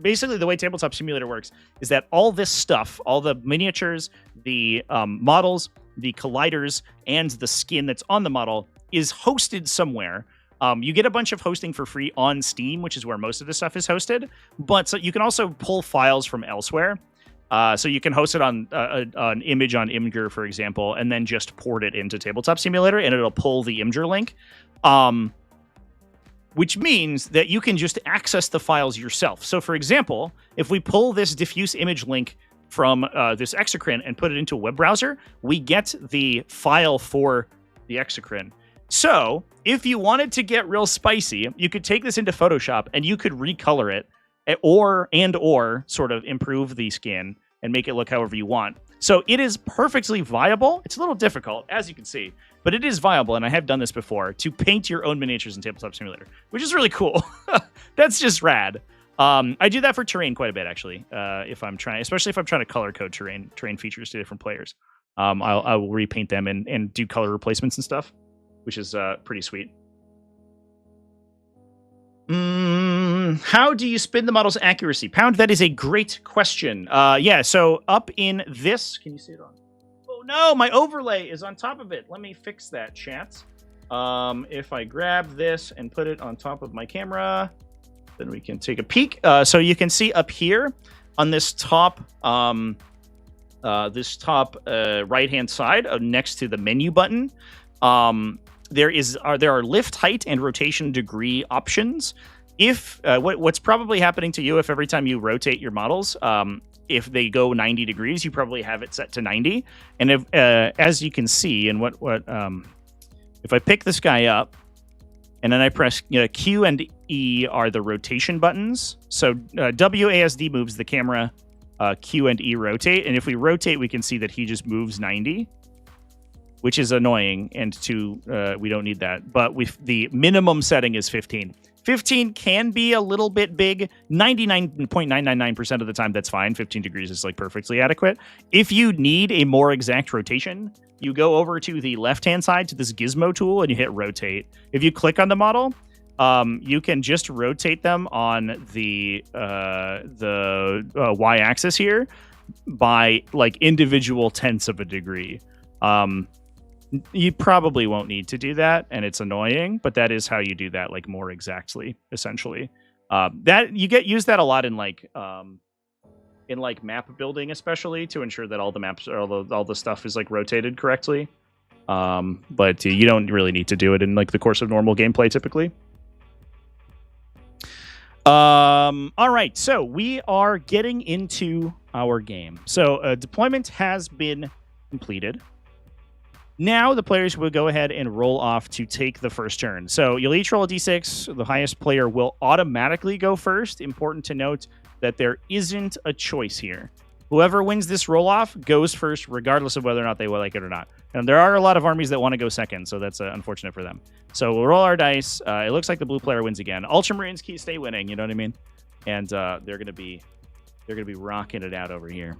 basically the way Tabletop Simulator works is that all this stuff, all the miniatures, the models, the colliders, and the skin that's on the model is hosted somewhere. You get a bunch of hosting for free on Steam, which is where most of the stuff is hosted. But so you can also pull files from elsewhere. So you can host it on an image on Imgur, for example, and then just port it into Tabletop Simulator, and it'll pull the Imgur link, which means that you can just access the files yourself. So, for example, if we pull this diffuse image link from this exocrine and put it into a web browser, we get the file for the exocrine. So, if you wanted to get real spicy, you could take this into Photoshop and you could recolor it, or sort of improve the skin and make it look however you want. So it is perfectly viable. It's a little difficult, as you can see, but it is viable, and I have done this before, to paint your own miniatures in Tabletop Simulator, which is really cool. That's just rad. I do that for terrain quite a bit, actually, especially if I'm trying to color code terrain features to different players. I will repaint them and do color replacements and stuff, which is pretty sweet. How do you spin the model's accuracy? Pound, that is a great question. Yeah, so up in this... Can you see it on? Oh, no, my overlay is on top of it. Let me fix that, chat. If I grab this and put it on top of my camera, then we can take a peek. So you can see up here on this top right-hand side next to the menu button, there are lift height and rotation degree options. If what's probably happening to you if every time you rotate your models, if they go 90 degrees, you probably have it set to 90. And if, as you can see, and if I pick this guy up and then I press Q and E are the rotation buttons. So WASD moves the camera, Q and E rotate, and if we rotate, we can see that he just moves 90. Which is annoying, and we don't need that. But the minimum setting is 15. 15 can be a little bit big. 99.999% of the time, that's fine. 15 degrees is like perfectly adequate. If you need a more exact rotation, you go over to the left-hand side to this gizmo tool, and you hit rotate. If you click on the model, you can just rotate them on the y-axis here by like individual tenths of a degree. You probably won't need to do that, and it's annoying, but that is how you do that, like more exactly, essentially. That you use that a lot in like map building, especially to ensure that all the maps or all the stuff is like rotated correctly. But you don't really need to do it in like the course of normal gameplay, typically. All right, so we are getting into our game. So deployment has been completed. Now the players will go ahead and roll off to take the first turn. So you'll each roll a d6. The highest player will automatically go first. Important to note that there isn't a choice here. Whoever wins this roll-off goes first, regardless of whether or not they will like it or not. And there are a lot of armies that want to go second, so that's unfortunate for them. So we'll roll our dice. It looks like the blue player wins again. Ultramarines stay winning, you know what I mean? And they're gonna be rocking it out over here.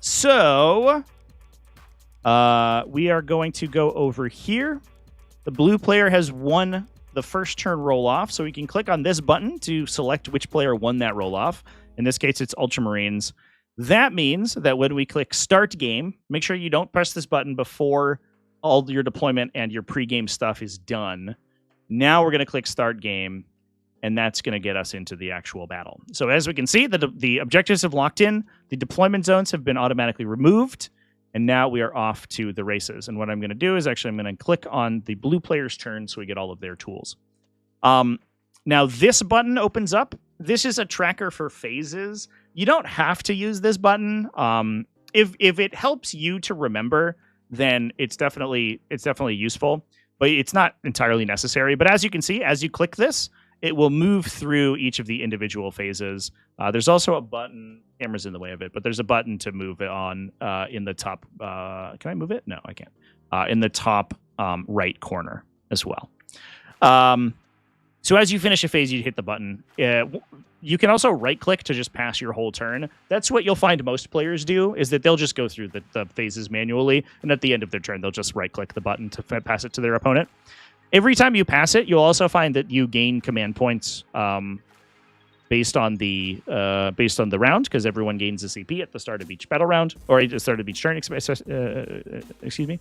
So we are going to go over here. The blue player has won the first turn roll-off, so we can click on this button to select which player won that roll-off. In this case, it's Ultramarines. That means that when we click Start Game, make sure you don't press this button before all your deployment and your pregame stuff is done. Now we're going to click Start Game, and that's going to get us into the actual battle. So as we can see, the objectives have locked in, the deployment zones have been automatically removed, and now we are off to the races. And what I'm going to do is actually I'm going to click on the blue player's turn so we get all of their tools. Now this button opens up. This is a tracker for phases. You don't have to use this button. If it helps you to remember, then it's definitely useful, but it's not entirely necessary. But as you can see, as you click this, it will move through each of the individual phases. There's also a button, camera's in the way of it, but there's a button to move it on in the top. Can I move it? No, I can't. In the top right corner as well. So as you finish a phase, you hit the button. You can also right-click to just pass your whole turn. That's what you'll find most players do, is that they'll just go through the phases manually, and at the end of their turn, they'll just right-click the button to pass it to their opponent. Every time you pass it, you'll also find that you gain command points based on the round, because everyone gains a CP at the start of each battle round, or at the start of each turn, excuse me.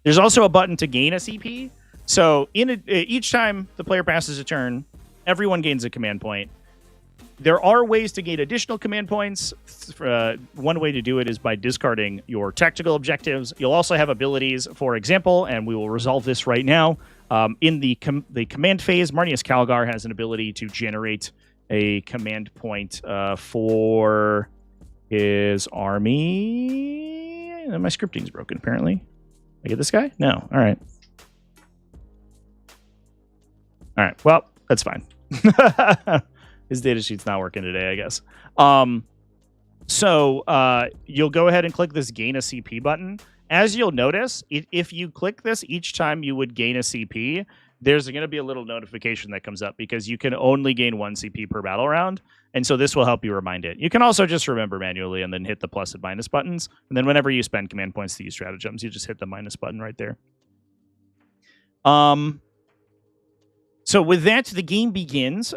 There's also a button to gain a CP. So each time the player passes a turn, everyone gains a command point. There are ways to gain additional command points. One way to do it is by discarding your tactical objectives. You'll also have abilities, for example, and we will resolve this right now. In the command phase, Marnius Calgar has an ability to generate a command point for his army. My scripting's broken, apparently. I get this guy? No. All right. All right. Well, that's fine. His data sheet's not working today, I guess. So you'll go ahead and click this gain a CP button. As you'll notice, if you click this each time you would gain a CP, there's going to be a little notification that comes up because you can only gain 1 CP per battle round. And so this will help you remind it. You can also just remember manually and then hit the plus and minus buttons. And then whenever you spend command points to use stratagems, you just hit the minus button right there. So with that, the game begins.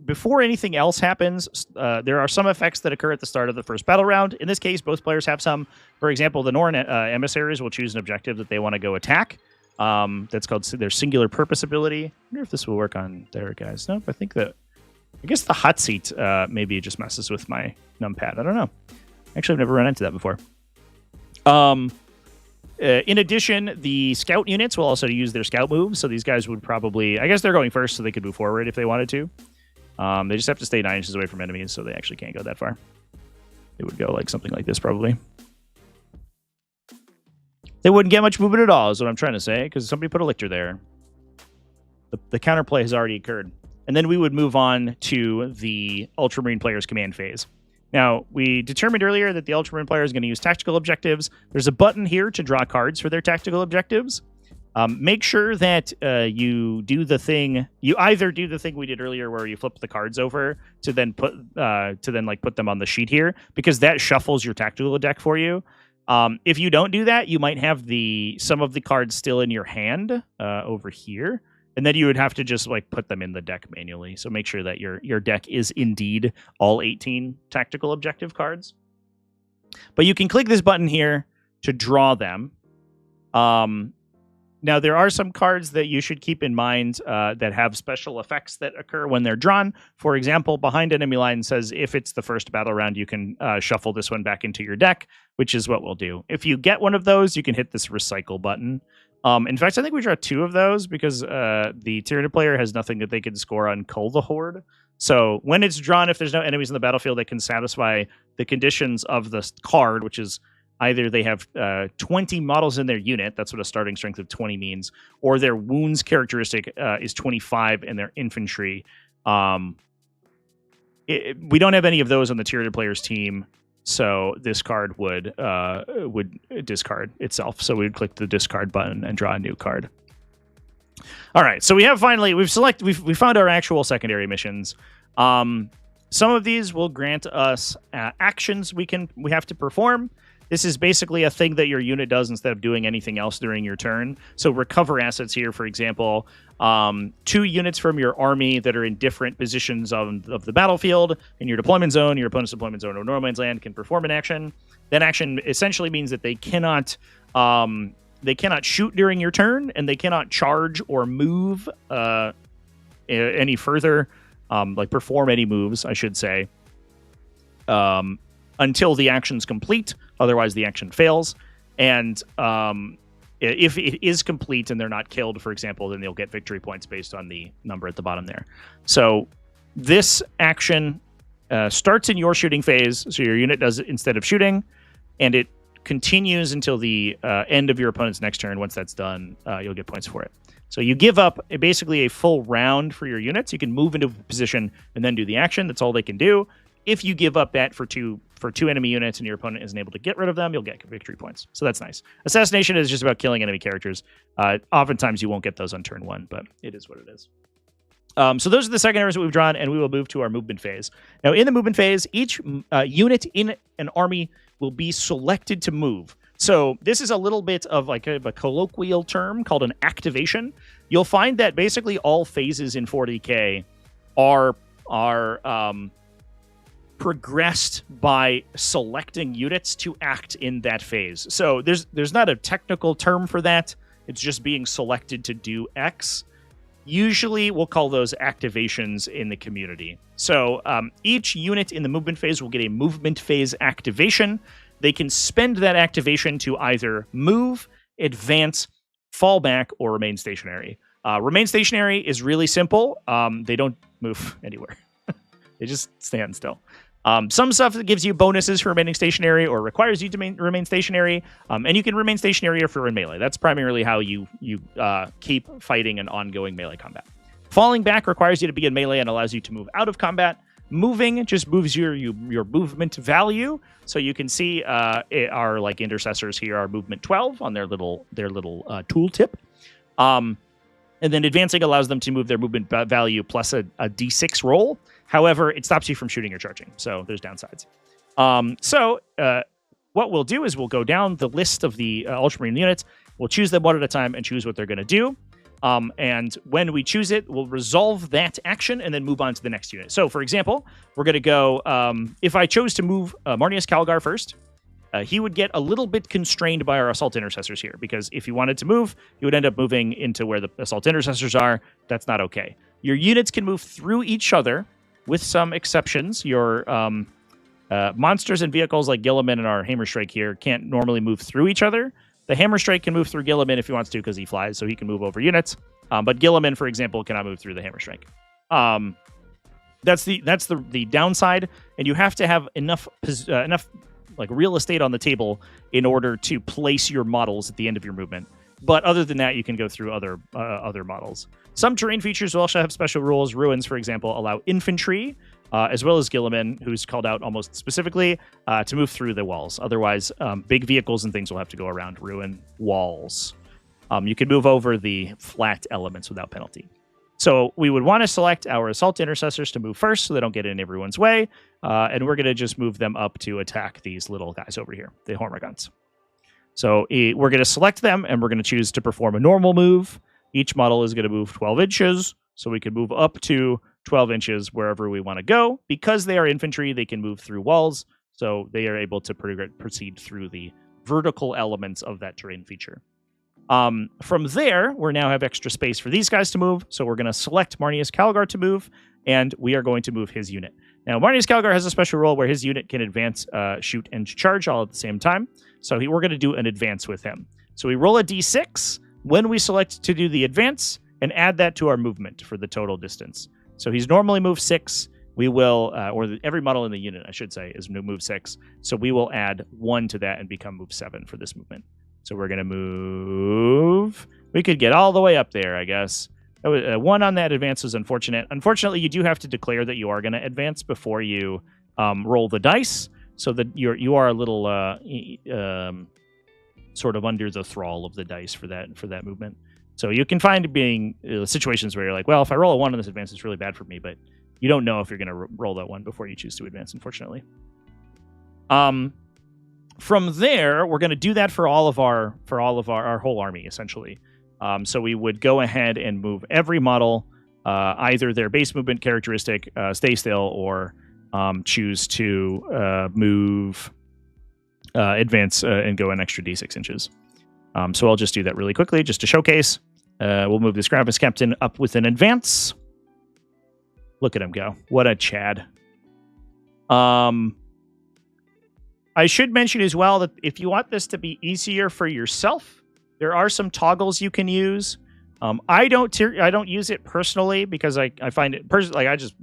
Before anything else happens, there are some effects that occur at the start of the first battle round. In this case, both players have some. For example, the Norn emissaries will choose an objective that they want to go attack. That's called their singular purpose ability. I wonder if this will work on there, guys. Nope, I guess the hot seat maybe just messes with my numpad. I don't know. Actually, I've never run into that before. In addition, the scout units will also use their scout moves. So these guys would probably, I guess they're going first so they could move forward if they wanted to. They just have to stay 9 inches away from enemies, so they actually can't go that far. They would go like something like this, probably. They wouldn't get much movement at all, is what I'm trying to say, because somebody put a lictor there. The counterplay has already occurred. And then we would move on to the Ultramarine player's command phase. Now, we determined earlier that the Ultramarine player is going to use tactical objectives. There's a button here to draw cards for their tactical objectives. Make sure that you do the thing. You either do the thing we did earlier, where you flip the cards over to then put them on the sheet here, because that shuffles your tactical deck for you. If you don't do that, you might have some of the cards still in your hand over here, and then you would have to just put them in the deck manually. So make sure that your deck is indeed all 18 tactical objective cards. But you can click this button here to draw them. Now, there are some cards that you should keep in mind that have special effects that occur when they're drawn. For example, behind enemy line says if it's the first battle round, you can shuffle this one back into your deck, which is what we'll do. If you get one of those, you can hit this recycle button. In fact, I think we draw 2 of those because the Tyranid player has nothing that they can score on Cull the Horde. So when it's drawn, if there's no enemies in the battlefield that can satisfy the conditions of the card, which is either they have 20 models in their unit, that's what a starting strength of 20 means, or their wounds characteristic is 25 in their infantry. We don't have any of those on the Tyranid player's team, so this card would discard itself. So we would click the discard button and draw a new card. All right, so we've found our actual secondary missions. Some of these will grant us actions we have to perform. This is basically a thing that your unit does instead of doing anything else during your turn. So recover assets here, for example, 2 units from your army that are in different positions of the battlefield in your deployment zone, your opponent's deployment zone, or no man's land can perform an action. That action essentially means that they cannot shoot during your turn, and they cannot charge or move any further, perform any moves, I should say. Until the action's complete. Otherwise, the action fails. And if it is complete and they're not killed, for example, then they'll get victory points based on the number at the bottom there. So this action starts in your shooting phase. So your unit does it instead of shooting. And it continues until the end of your opponent's next turn. Once that's done, you'll get points for it. So you give up basically a full round for your units. You can move into position and then do the action. That's all they can do. If you give up that for two enemy units and your opponent isn't able to get rid of them, you'll get victory points. So that's nice. Assassination is just about killing enemy characters. Oftentimes you won't get those on turn 1, but it is what it is. So those are the secondaries that we've drawn, and we will move to our movement phase. Now, in the movement phase, each unit in an army will be selected to move. So this is a little bit of like a colloquial term called an activation. You'll find that basically all phases in 40k are progressed by selecting units to act in that phase. So there's not a technical term for that. It's just being selected to do X. Usually, we'll call those activations in the community. So each unit in the movement phase will get a movement phase activation. They can spend that activation to either move, advance, fall back, or remain stationary. Remain stationary is really simple. They don't move anywhere. They just stand still. Some stuff that gives you bonuses for remaining stationary or requires you to remain stationary, and you can remain stationary if you're in melee. That's primarily how you keep fighting an ongoing melee combat. Falling back requires you to be in melee and allows you to move out of combat. Moving just moves your movement value, so you can see our like intercessors here are movement 12 on their little tooltip. And then advancing allows them to move their movement value plus a d6 roll. However, it stops you from shooting or charging, so there's downsides. What we'll do is we'll go down the list of the Ultramarine units. We'll choose them one at a time and choose what they're going to do. And when we choose it, we'll resolve that action and then move on to the next unit. So, for example, we're going to go... if I chose to move Marneus Calgar first, he would get a little bit constrained by our Assault Intercessors here, because if he wanted to move, he would end up moving into where the Assault Intercessors are. That's not okay. Your units can move through each other, with some exceptions. Your monsters and vehicles like Gilliman and our Hammerstrike here can't normally move through each other. The Hammerstrike can move through Gilliman if he wants to because he flies, so he can move over units. But Gilliman, for example, cannot move through the Hammerstrike. That's the downside, and you have to have enough like real estate on the table in order to place your models at the end of your movement. But other than that, you can go through other models. Some terrain features will also have special rules. Ruins, for example, allow infantry, as well as Gilliman, who's called out almost specifically, to move through the walls. Otherwise, big vehicles and things will have to go around ruin walls. You can move over the flat elements without penalty. So we would want to select our Assault Intercessors to move first so they don't get in everyone's way. And we're going to just move them up to attack these little guys over here, the Hormagaunts. So we're going to select them, and we're going to choose to perform a normal move. Each model is going to move 12 inches, so we can move up to 12 inches wherever we want to go. Because they are infantry, they can move through walls, so they are able to proceed through the vertical elements of that terrain feature. From there, we now have extra space for these guys to move, so we're going to select Marneus Calgar to move, and we are going to move his unit. Now, Marneus Calgar has a special role where his unit can advance, shoot, and charge all at the same time. So we're going to do an advance with him. So we roll a d6 when we select to do the advance and add that to our movement for the total distance. So he's normally moved 6. We will, every model in the unit, I should say, is move 6. So we will add 1 to that and become move 7 for this movement. So we're going to move. We could get all the way up there, I guess. 1 on that advance was unfortunate. Unfortunately, you do have to declare that you are going to advance before you roll the dice, so that you are a little sort of under the thrall of the dice for that movement. So you can find being situations where you're like, well, if I roll a 1 on this advance, it's really bad for me, but you don't know if you're going to roll that 1 before you choose to advance, unfortunately. From there, we're going to do that for all of our whole army, essentially. So we would go ahead and move every model, either their base movement characteristic, stay still, or choose to move, advance, and go an extra d6 inches. So I'll just do that really quickly, just to showcase. We'll move this Gravis Captain up with an advance. Look at him go. What a Chad. I should mention as well that if you want this to be easier for yourself, there are some toggles you can use. I don't use it personally because I find it I just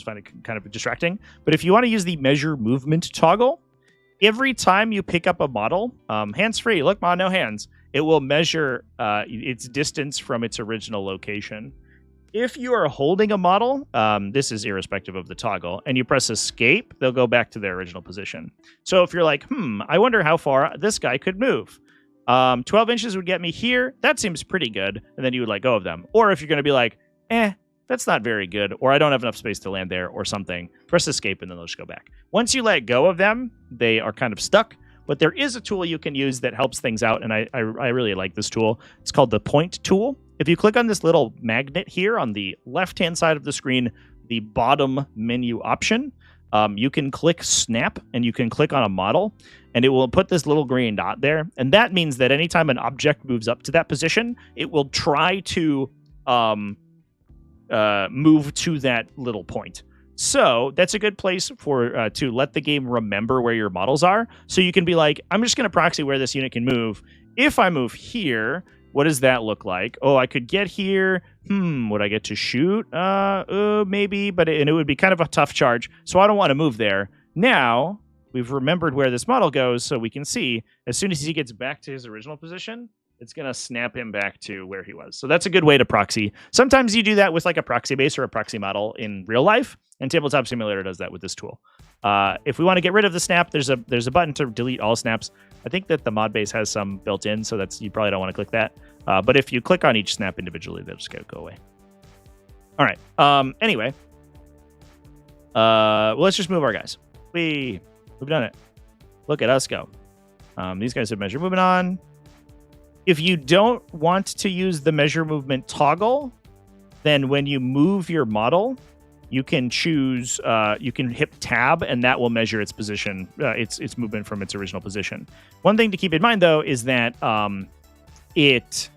find it kind of distracting. But if you want to use the measure movement toggle, every time you pick up a model, hands free, look, Ma, no hands. it will measure its distance from its original location. If you are holding a model, this is irrespective of the toggle, and you press escape, they'll go back to their original position. So if you're like, I wonder how far this guy could move. 12 inches would get me here. That seems pretty good. And then you would let go of them. Or if you're going to be like, that's not very good, or I don't have enough space to land there or something, press escape and then they'll just go back. Once you let go of them, they are kind of stuck. But there is a tool you can use that helps things out, and I really like this tool. It's called the point tool. If you click on this little magnet here on the left-hand side of the screen, the bottom menu option, you can click snap, and you can click on a model, and it will put this little green dot there. And that means that anytime an object moves up to that position, it will try to move to that little point. So that's a good place for to let the game remember where your models are. So you can be like, I'm just going to proxy where this unit can move. If I move here, what does that look like? Oh, I could get here. Would I get to shoot? Maybe, but it would be kind of a tough charge. So I don't want to move there. Now we've remembered where this model goes, so we can see as soon as he gets back to his original position, it's going to snap him back to where he was. So that's a good way to proxy. Sometimes you do that with like a proxy base or a proxy model in real life, and Tabletop Simulator does that with this tool. If we want to get rid of the snap, there's a button to delete all snaps. I think that the mod base has some built in, so you probably don't want to click that. But if you click on each snap individually, they'll just go away. All right. Anyway, let's just move our guys. We've done it. Look at us go. These guys have measure movement on. If you don't want to use the measure movement toggle, then when you move your model, you can choose, you can hit tab, and that will measure its position, its movement from its original position. One thing to keep in mind, though, is that it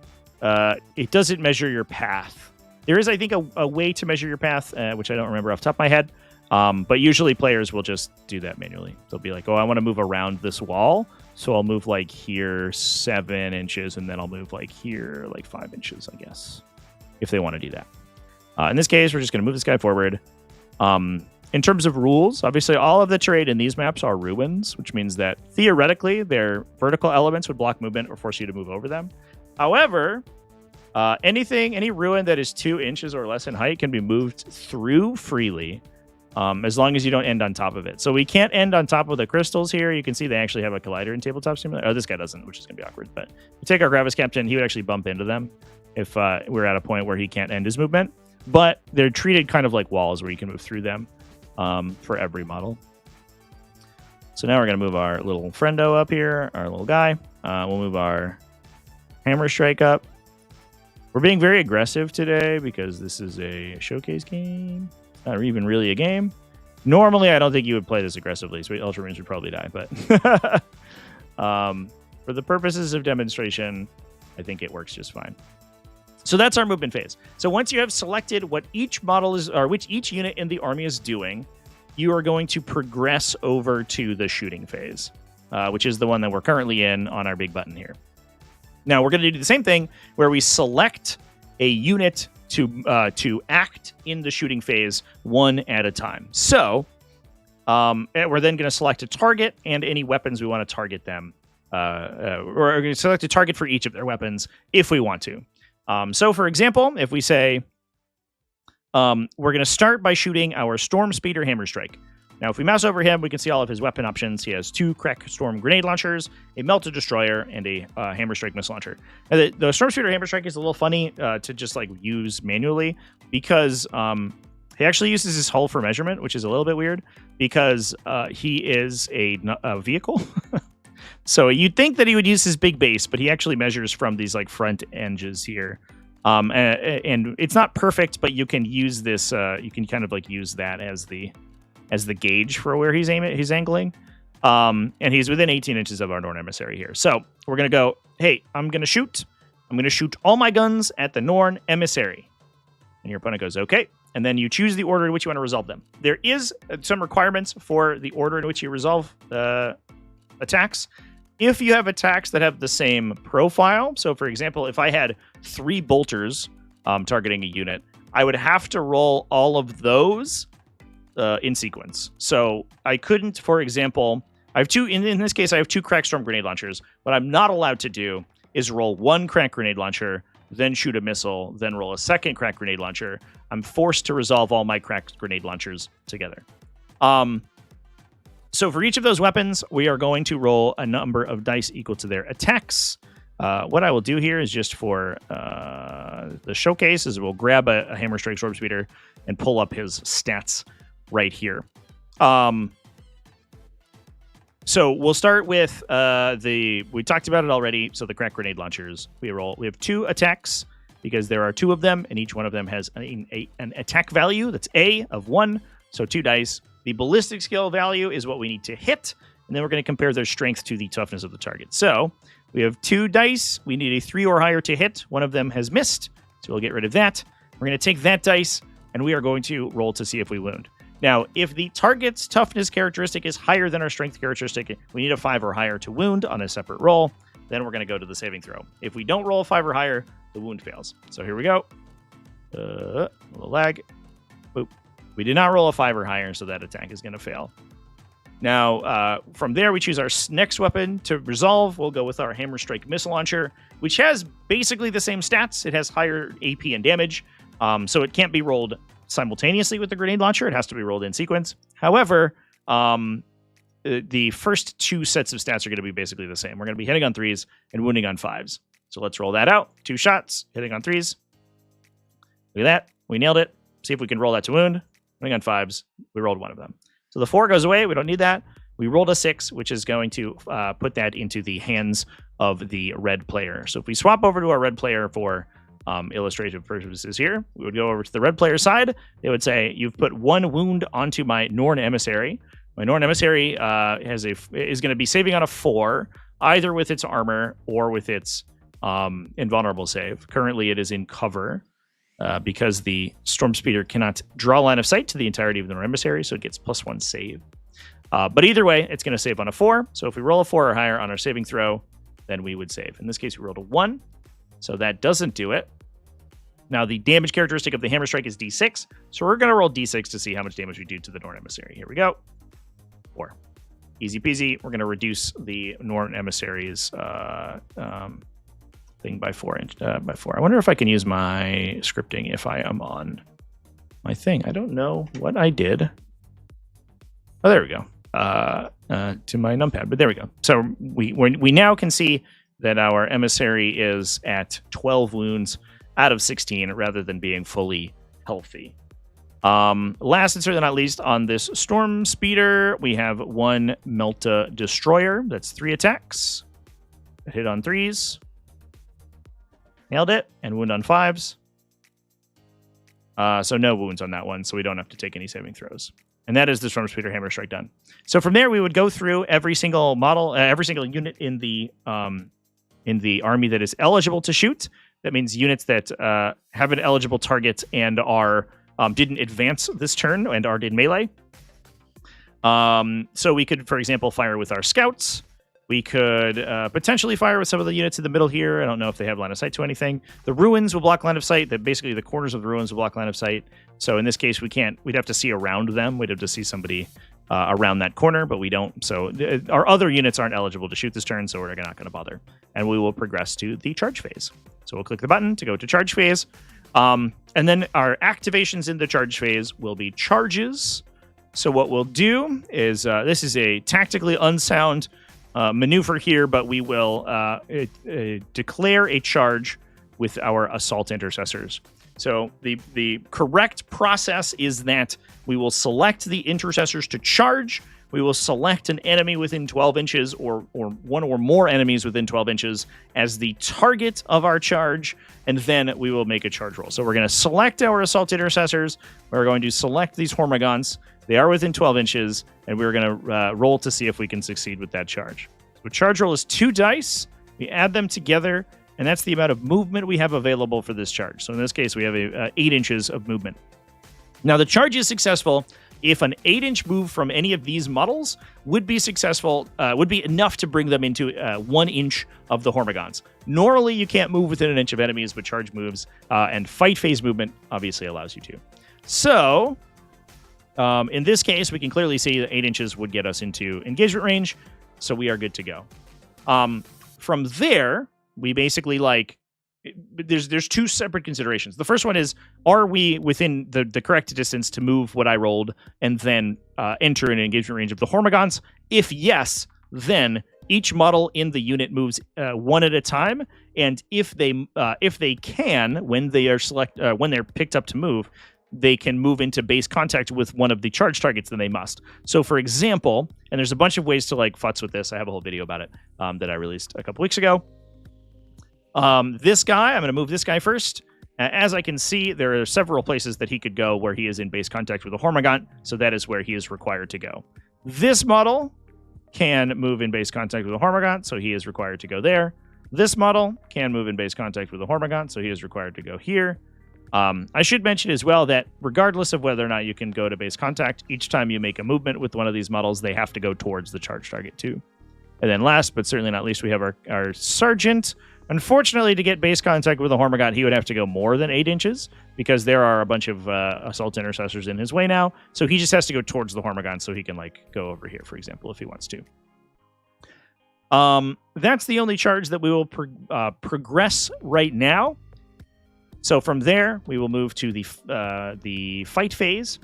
doesn't measure your path. There is, I think, a way to measure your path, which I don't remember off the top of my head. But usually players will just do that manually. They'll be like, oh, I want to move around this wall. So I'll move like here 7 inches, and then I'll move like here like 5 inches, I guess, if they want to do that. In this case, we're just going to move this guy forward. In terms of rules, obviously all of the terrain in these maps are ruins, which means that theoretically their vertical elements would block movement or force you to move over them. However, any ruin that is 2 inches or less in height can be moved through freely, as long as you don't end on top of it. So we can't end on top of the crystals here. You can see they actually have a collider in Tabletop Simulator. Oh, this guy doesn't, which is going to be awkward. But if we take our Gravis Captain, he would actually bump into them if we're at a point where he can't end his movement. But they're treated kind of like walls where you can move through them for every model. So now we're going to move our little friendo up here, our little guy. We'll move our Hammer Strike up. We're being very aggressive today because this is a showcase game. Not even really a game. Normally, I don't think you would play this aggressively, so Ultramarines would probably die. But for the purposes of demonstration, I think it works just fine. So that's our movement phase. So once you have selected what each model is, or which each unit in the army is doing, you are going to progress over to the shooting phase, which is the one that we're currently in on our big button here. Now we're going to do the same thing where we select a unit to act in the shooting phase one at a time. So we're then going to select a target and any weapons we want to target them. Or we're going to select a target for each of their weapons if we want to. So, for example, if we say we're going to start by shooting our Storm Speeder Hammer Strike. Now, if we mouse over him, we can see all of his weapon options. He has 2 Crack Storm Grenade Launchers, a Melted Destroyer, and a Hammer Strike Missile Launcher. Now, the Storm Speeder Hammer Strike is a little funny to just like use manually because he actually uses his hull for measurement, which is a little bit weird because he is a vehicle. So you'd think that he would use his big base, but he actually measures from these like front edges here. And it's not perfect, but you can use this. You can kind of like use that as the gauge for where he's angling. And he's within 18 inches of our Norn Emissary here. So we're going to go, hey, I'm going to shoot all my guns at the Norn Emissary. And your opponent goes, okay. And then you choose the order in which you want to resolve them. There is some requirements for the order in which you resolve attacks. If you have attacks that have the same profile, so for example, if I had 3 bolters targeting a unit, I would have to roll all of those in sequence. So I couldn't, for example, I have 2, in this case, I have 2 Crack Storm Grenade Launchers. What I'm not allowed to do is roll 1 crack grenade launcher, then shoot a missile, then roll a second crack grenade launcher. I'm forced to resolve all my crack grenade launchers together. So for each of those weapons, we are going to roll a number of dice equal to their attacks. What I will do here is just for the showcase is we'll grab a Hammer Strike Storm Speeder and pull up his stats right here. So we'll start with we talked about it already. So the crack grenade launchers, we have 2 attacks because there are 2 of them, and each one of them has an attack value that's A of 1, so 2 dice. The ballistic skill value is what we need to hit, and then we're going to compare their strength to the toughness of the target. So we have 2 dice. We need a 3 or higher to hit. One of them has missed, so we'll get rid of that. We're going to take that dice, and we are going to roll to see if we wound. Now, if the target's toughness characteristic is higher than our strength characteristic, we need a 5 or higher to wound on a separate roll. Then we're going to go to the saving throw. If we don't roll a 5 or higher, the wound fails. So here we go. A little lag. Boop. We did not roll a 5 or higher, so that attack is going to fail. Now, from there, we choose our next weapon to resolve. We'll go with our Hammer Strike Missile Launcher, which has basically the same stats. It has higher AP and damage, so it can't be rolled simultaneously with the grenade launcher. It has to be rolled in sequence. However, the first 2 sets of stats are going to be basically the same. We're going to be hitting on 3s and wounding on 5s. So let's roll that out. 2 shots, hitting on 3s. Look at that. We nailed it. See if we can roll that to wound. Wounding on 5s. We rolled 1 of them. So the 4 goes away. We don't need that. We rolled a 6, which is going to put that into the hands of the red player. So if we swap over to our red player for illustrative purposes here, we would go over to the red player side. They would say, you've put 1 wound onto my Norn Emissary. My Norn Emissary is going to be saving on a 4, either with its armor or with its invulnerable save. Currently, it is in cover. Because the Storm Speeder cannot draw line of sight to the entirety of the Norn Emissary, so it gets +1 save. But either way, it's going to save on a 4. So if we roll a 4 or higher on our saving throw, then we would save. In this case, we rolled a 1, so that doesn't do it. Now, the damage characteristic of the Hammer Strike is D6, so we're going to roll D6 to see how much damage we do to the Norn Emissary. Here we go. 4. Easy peasy. We're going to reduce the Norn Emissary's thing by 4. I wonder if I can use my scripting if I am on my thing. I don't know what I did. Oh, there we go. To my numpad, but there we go. So we now can see that our emissary is at 12 wounds out of 16 rather than being fully healthy. Last and certainly not least, on this Storm Speeder, we have 1 Melta Destroyer. That's 3 attacks. Hit on 3s. Nailed it, and wound on 5s. So no wounds on that one, so we don't have to take any saving throws. And that is the Storm Speeder Hammer Strike done. So from there, we would go through every single model, every single unit in the army that is eligible to shoot. That means units that have an eligible target and are didn't advance this turn and are in melee. So we could, for example, fire with our scouts. We could potentially fire with some of the units in the middle here. I don't know if they have line of sight to anything. The ruins will block line of sight. That basically the corners of the ruins will block line of sight. So in this case, we'd have to see around them. We'd have to see somebody around that corner, but we don't. So our other units aren't eligible to shoot this turn, so we're not going to bother. And we will progress to the charge phase. So we'll click the button to go to charge phase. And then our activations in the charge phase will be charges. So what we'll do is, this is a tactically unsound maneuver here, but we will declare a charge with our assault intercessors. So the correct process is that we will select the intercessors to charge. We will select an enemy within 12 inches or one or more enemies within 12 inches as the target of our charge, and then we will make a charge roll. So we're going to select our assault intercessors. We're going to select these Hormagaunts. They are within 12 inches, and we're going to roll to see if we can succeed with that charge. So charge roll is 2 dice. We add them together, and that's the amount of movement we have available for this charge. So in this case, we have 8 inches of movement. Now, the charge is successful if an 8-inch move from any of these models would be successful, would be enough to bring them into 1 inch of the Hormagaunts. Normally, you can't move within an inch of enemies, but charge moves and fight phase movement obviously allows you to. So, in this case, we can clearly see that 8 inches would get us into engagement range, so we are good to go. From there, we basically like there's two separate considerations. The first one is, are we within the correct distance to move what I rolled and then enter an engagement range of the Hormagaunts? If yes, then each model in the unit moves one at a time, and if they can, when they are when they're picked up to move, they can move into base contact with one of the charge targets, then they must. So, for example, and there's a bunch of ways to like futz with this. I have a whole video about it that I released a couple weeks ago. This guy, I'm going to move this guy first. As I can see, there are several places that he could go where he is in base contact with a Hormagaunt, so that is where he is required to go. This model can move in base contact with a Hormagaunt, so he is required to go there. This model can move in base contact with a Hormagaunt, so he is required to go here. I should mention as well that regardless of whether or not you can go to base contact, each time you make a movement with one of these models, they have to go towards the charge target too. And then last, but certainly not least, we have our Sergeant. Unfortunately, to get base contact with a Hormagaunt, he would have to go more than 8 inches because there are a bunch of assault intercessors in his way now. So he just has to go towards the Hormagaunt so he can like go over here, for example, if he wants to. That's the only charge that we will progress right now. So from there, we will move to the fight phase.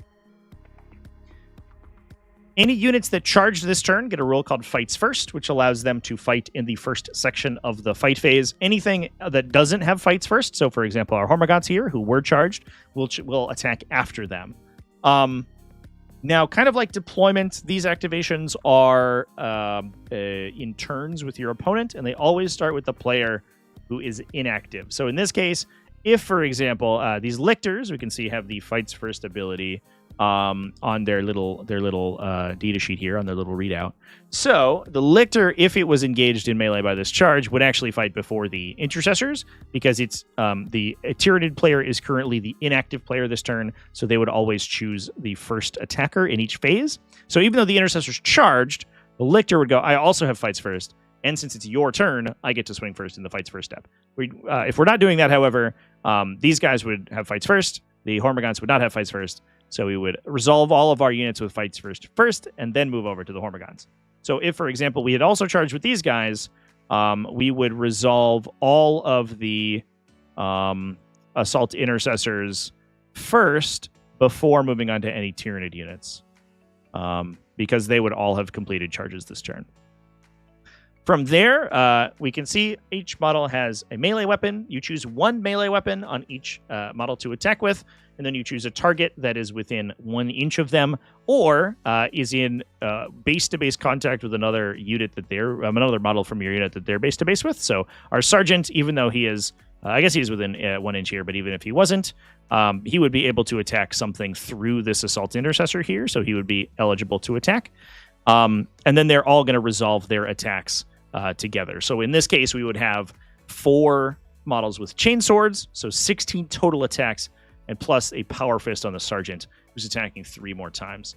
Any units that charge this turn get a rule called Fights First, which allows them to fight in the first section of the fight phase. Anything that doesn't have Fights First, so for example, our Hormagaunts here, who were charged, will attack after them. Now, kind of like deployment, these activations are in turns with your opponent, and they always start with the player who is inactive. So in this case, if, for example, these Lictors, we can see, have the Fights First ability on their little data sheet here, on their little readout. So the Lictor, if it was engaged in melee by this charge, would actually fight before the Intercessors, because it's the Tyranid player is currently the inactive player this turn, so they would always choose the first attacker in each phase. So even though the Intercessor's charged, the Lictor would go, I also have Fights First, and since it's your turn, I get to swing first in the Fights First step. If we're not doing that, however, these guys would have Fights First, the Hormagaunts would not have Fights First, so we would resolve all of our units with Fights First, and then move over to the Hormagaunts. So if, for example, we had also charged with these guys, we would resolve all of the Assault Intercessors first before moving on to any Tyranid units, because they would all have completed charges this turn. From there, we can see each model has a melee weapon. You choose one melee weapon on each model to attack with, and then you choose a target that is within 1 inch of them, or is in base-to-base contact with another unit that they're another model from your unit that they're base-to-base with. So our Sergeant, even though he is, I guess he is within 1 inch here, but even if he wasn't, he would be able to attack something through this Assault Intercessor here, so he would be eligible to attack. And then they're all going to resolve their attacks together. So in this case, we would have 4 models with chain swords, so 16 total attacks, and plus a power fist on the Sergeant, who's attacking 3 more times.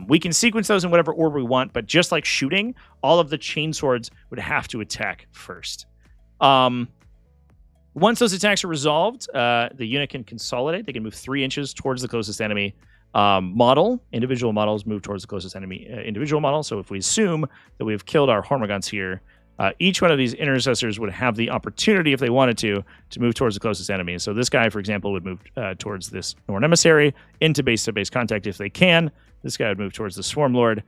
We can sequence those in whatever order we want, but just like shooting, all of the chain swords would have to attack first. Once those attacks are resolved, the unit can consolidate. They can move 3 inches towards the closest enemy model. Individual models move towards the closest enemy individual model. So if we assume that we've killed our Hormagaunts here, each one of these Intercessors would have the opportunity, if they wanted to move towards the closest enemy. So this guy, for example, would move towards this Norn Emissary into base-to-base contact if they can. This guy would move towards the Swarm Lord.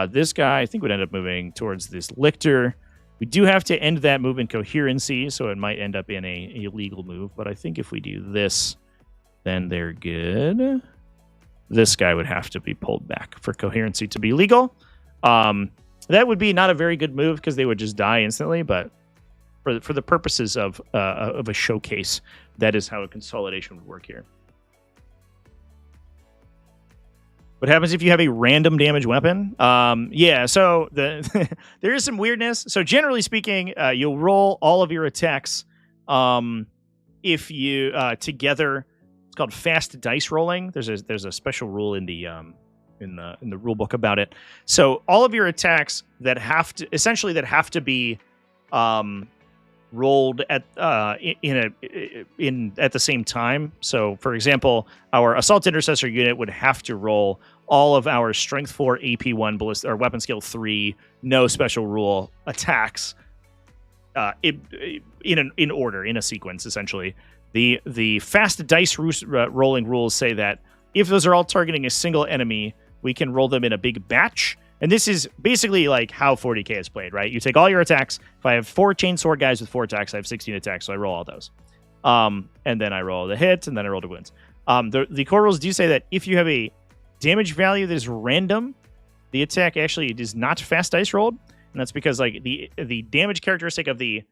This guy, I think, would end up moving towards this Lictor. We do have to end that move in coherency, so it might end up in a illegal move. But I think if we do this, then they're good. This guy would have to be pulled back for coherency to be legal. That would be not a very good move because they would just die instantly, but for the purposes of a showcase, that is how a consolidation would work here. What happens if you have a random damage weapon? Yeah, so there is some weirdness. So generally speaking, you'll roll all of your attacks if you together. It's called fast dice rolling. There's a special rule in the rule book about it. So all of your attacks that have to be rolled at at the same time. So for example, our Assault Intercessor unit would have to roll all of our Strength 4, AP 1, Ballista, or Weapon Skill 3, no special rule attacks in order, in a sequence, essentially. The fast dice rolling rules say that if those are all targeting a single enemy, we can roll them in a big batch. And this is basically like how 40k is played, right? You take all your attacks. If I have 4 chainsword guys with 4 attacks, I have 16 attacks, so I roll all those. And then I roll the hits, and then I roll the wounds. The core rules do say that if you have a damage value that is random, the attack actually is not fast dice rolled. And that's because like the damage characteristic of the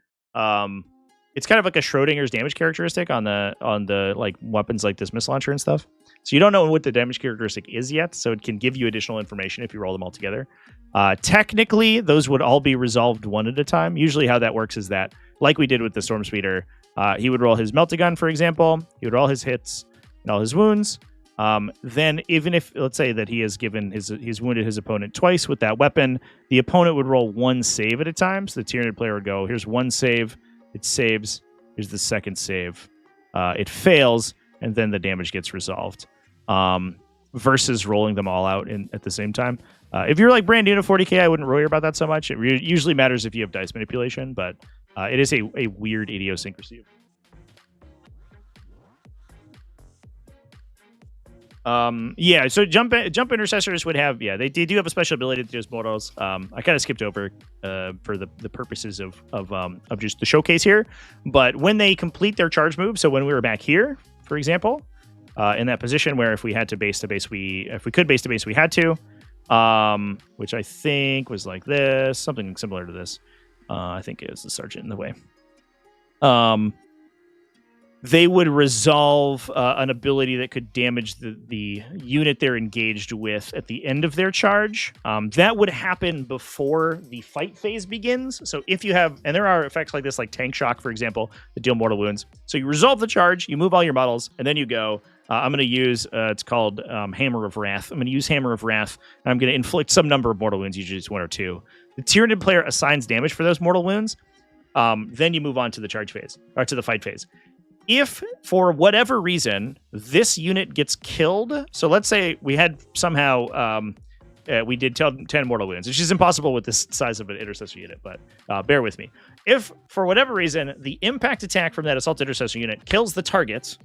it's kind of like a Schrodinger's damage characteristic on the like weapons like this missile launcher and stuff. So you don't know what the damage characteristic is yet, so it can give you additional information if you roll them all together. Technically, those would all be resolved one at a time. Usually how that works is that, like we did with the Storm Speeder, he would roll his Meltagun, for example. He would roll his hits and all his wounds. Then even if, let's say that he has given he's wounded his opponent twice with that weapon, the opponent would roll 1 save at a time. So the Tyranid player would go, here's 1 save, it saves, here's the second save. It fails, and then the damage gets resolved. Versus rolling them all out at the same time. If you're like brand new to 40k, I wouldn't worry about that so much. It usually matters if you have dice manipulation, but it is a weird idiosyncrasy. Yeah, so jump intercessors would have, they do have a special ability to those models. I kind of skipped over for the purposes of just the showcase here, but when they complete their charge move, so when we were back here, for example, in that position where if we had to base to base, if we could base to base, we had to, which I think was like this, something similar to this. I think it was the sergeant in the way. They would resolve an ability that could damage the unit they're engaged with at the end of their charge. That would happen before the fight phase begins. So if you have, and there are effects like this, like Tank Shock, for example, that deal mortal wounds. So you resolve the charge, you move all your models, and then you go, I'm going to use, it's called Hammer of Wrath. I'm going to use Hammer of Wrath, and I'm going to inflict some number of mortal wounds, usually it's 1 or 2. The Tyranid player assigns damage for those mortal wounds. Then you move on to the charge phase, or to the fight phase. If, for whatever reason, this unit gets killed, so let's say we had somehow, we did 10 mortal wounds, which is impossible with this size of an intercessor unit, but bear with me. If, for whatever reason, the impact attack from that assault intercessor unit kills the target,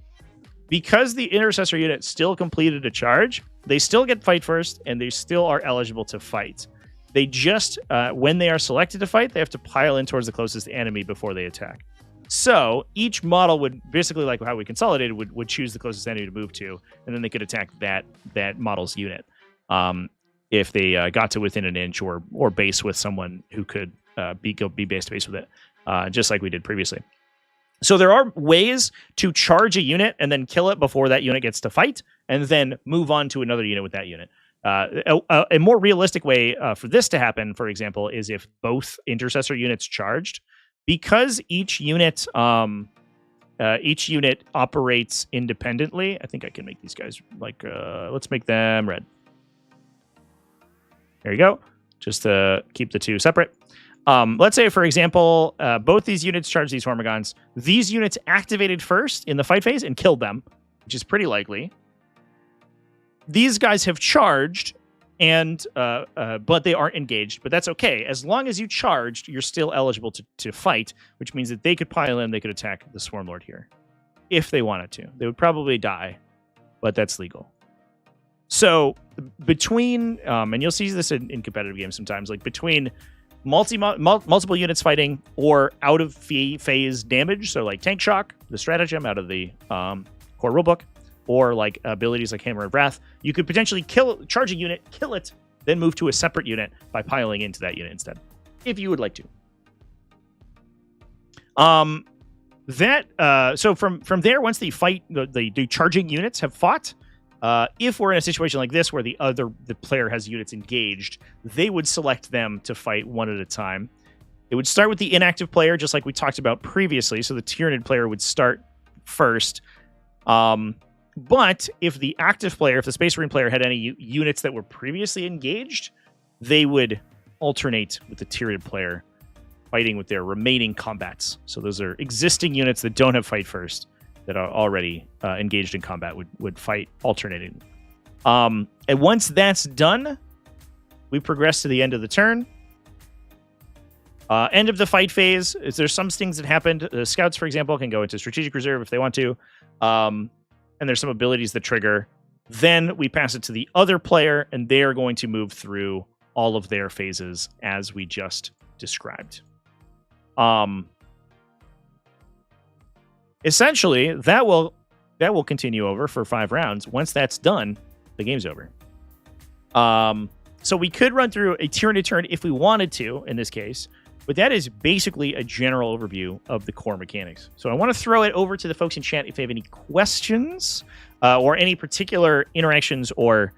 because the intercessor unit still completed a charge, they still get fight first, and they still are eligible to fight. They just, when they are selected to fight, they have to pile in towards the closest enemy before they attack. So each model would basically, like how we consolidated, would choose the closest enemy to move to, and then they could attack that model's unit if they got to within an inch or base with someone who could be base to base with it, just like we did previously. So there are ways to charge a unit and then kill it before that unit gets to fight, and then move on to another unit with that unit. A more realistic way for this to happen, for example, is if both intercessor units charged. Because each unit operates independently. I think I can make these guys like, let's make them red. There you go. Just to keep the two separate. Let's say, for example, both these units charge these Hormigons. These units activated first in the fight phase and killed them, which is pretty likely. These guys have charged, and but they aren't engaged. But that's okay. As long as you charged, you're still eligible to fight, which means that they could pile in, they could attack the Swarm Lord here. If they wanted to. They would probably die, but that's legal. So between, and you'll see this in competitive games sometimes, like between multiple units fighting or out of phase damage, so like Tank Shock, the stratagem out of the core rulebook, or like abilities like Hammer of Wrath, you could potentially charge a unit, kill it, then move to a separate unit by piling into that unit instead, if you would like to. So from there, once the charging units have fought, if we're in a situation like this where the player has units engaged, they would select them to fight one at a time. It would start with the inactive player, just like we talked about previously. So the Tyranid player would start first. But if the active player, if the Space Marine player had any units that were previously engaged, they would alternate with the Tyranid player fighting with their remaining combats. So those are existing units that don't have fight first, that are already engaged in combat, would fight alternating. And once that's done, we progress to the end of the turn. End of the fight phase, there's some things that happened. The scouts, for example, can go into strategic reserve if they want to. And there's some abilities that trigger. Then we pass it to the other player, and they are going to move through all of their phases as we just described. Essentially, that will continue over for 5 rounds. Once that's done, the game's over. So we could run through a turn to turn if we wanted to in this case, but that is basically a general overview of the core mechanics. So I want to throw it over to the folks in chat if they have any questions or any particular interactions or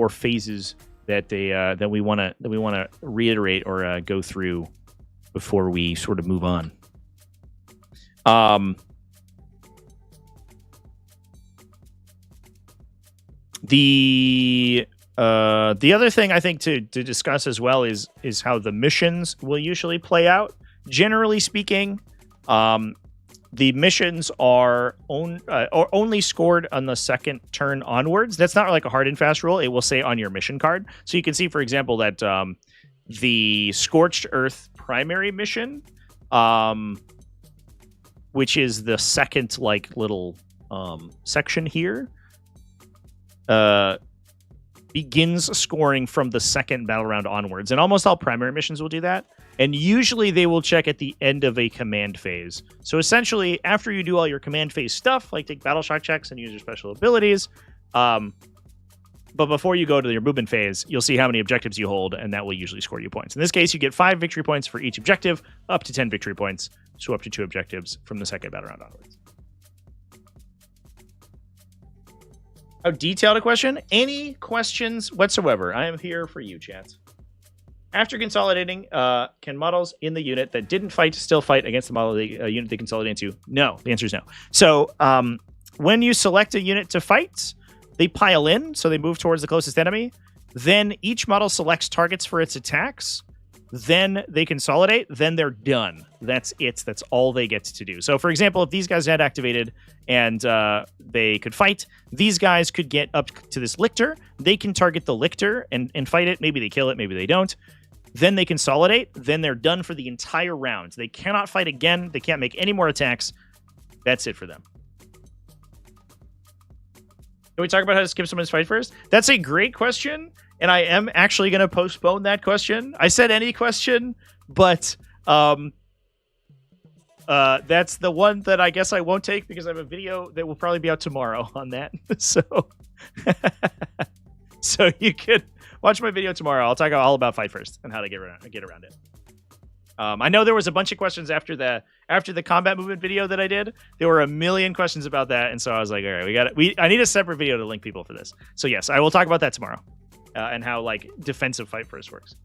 phases that we want to reiterate or go through before we sort of move on. The other thing I think to discuss as well is how the missions will usually play out. Generally speaking, the missions are only scored on the second turn onwards. That's not like a hard and fast rule. It will say on your mission card. So you can see, for example, that the Scorched Earth primary mission, which is the second like little section here, begins scoring from the second battle round onwards. And almost all primary missions will do that. And usually they will check at the end of a command phase. So essentially, after you do all your command phase stuff, like take battle shock checks and use your special abilities, but before you go to your movement phase, you'll see how many objectives you hold, and that will usually score you points. In this case, you get 5 victory points for each objective, up to 10 victory points, so up to 2 objectives from the second battle round onwards. How detailed a question? Any questions whatsoever? I am here for you, chat. After consolidating, can models in the unit that didn't fight still fight against the model unit they consolidate into? No. The answer is no. So when you select a unit to fight, they pile in, so they move towards the closest enemy. Then each model selects targets for its attacks. Then they consolidate. Then they're done. That's it. That's all they get to do. So, for example, if these guys had activated and they could fight, these guys could get up to this lictor. They can target the lictor and fight it. Maybe they kill it. Maybe they don't. Then they consolidate. Then they're done for the entire round. They cannot fight again. They can't make any more attacks. That's it for them. Can we talk about how to skip someone's fight first? That's a great question, and I am actually going to postpone that question. I said any question, but that's the one that I guess I won't take because I have a video that will probably be out tomorrow on that. So, so you can watch my video tomorrow. I'll talk all about fight first and how to get around it. I know there was a bunch of questions after the combat movement video that I did. There were a million questions about that, and so I was like, all right, I need a separate video to link people for this. So yes, I will talk about that tomorrow, and how like defensive fight first works.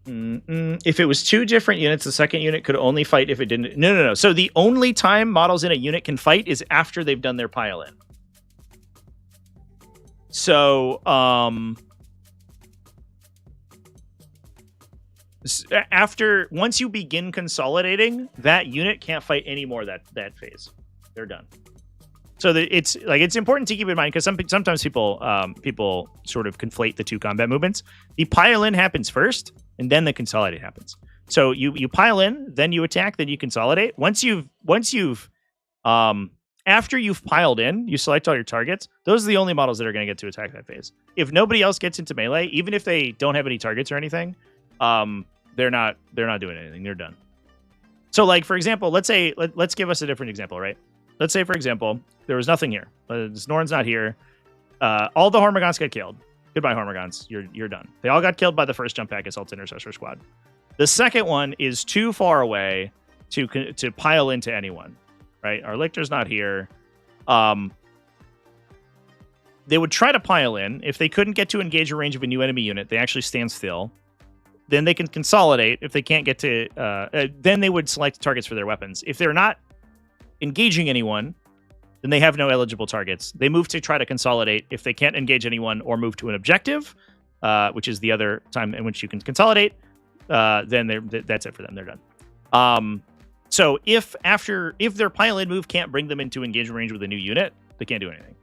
If it was 2 different units, the second unit could only fight if it didn't. No. So the only time models in a unit can fight is after they've done their pile in. So once you begin consolidating, that unit can't fight anymore that phase. They're done. So it's important to keep in mind because sometimes people sort of conflate the 2 combat movements. The pile in happens first, and then the consolidate happens. So you pile in, then you attack, then you consolidate. After you've piled in, you select all your targets. Those are the only models that are going to get to attack that phase. If nobody else gets into melee, even if they don't have any targets or anything, they're not doing anything. They're done. So, like for example, let's give us a different example, right? Let's say, for example, there was nothing here. Snorin's not here. All the Hormagaunts got killed. Goodbye, Hormagaunts. You're done. They all got killed by the first jump pack assault intercessor squad. The second one is too far away to pile into anyone, right? Our lictor's not here. They would try to pile in. If they couldn't get to engage a range of a new enemy unit, they actually stand still. Then they can consolidate. If they can't get to, then they would select targets for their weapons. If they're not engaging anyone, then they have no eligible targets. They move to try to consolidate. If they can't engage anyone or move to an objective, which is the other time in which you can consolidate, then that's it for them. They're done. So if their pile in move can't bring them into engagement range with a new unit, they can't do anything.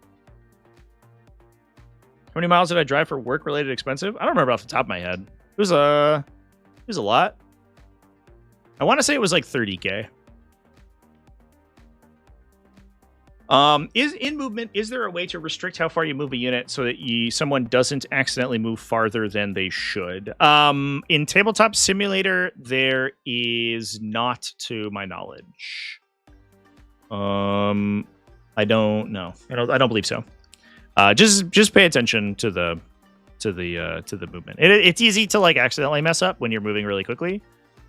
How many miles did I drive for work related expensive? I don't remember off the top of my head. was a lot. I want to say it was like 30k. Is in movement, is there a way to restrict how far you move a unit so that someone doesn't accidentally move farther than they should? In Tabletop Simulator, there is not, to my knowledge. I don't know. I don't believe so. Just pay attention to the movement. It's easy to like accidentally mess up when you're moving really quickly.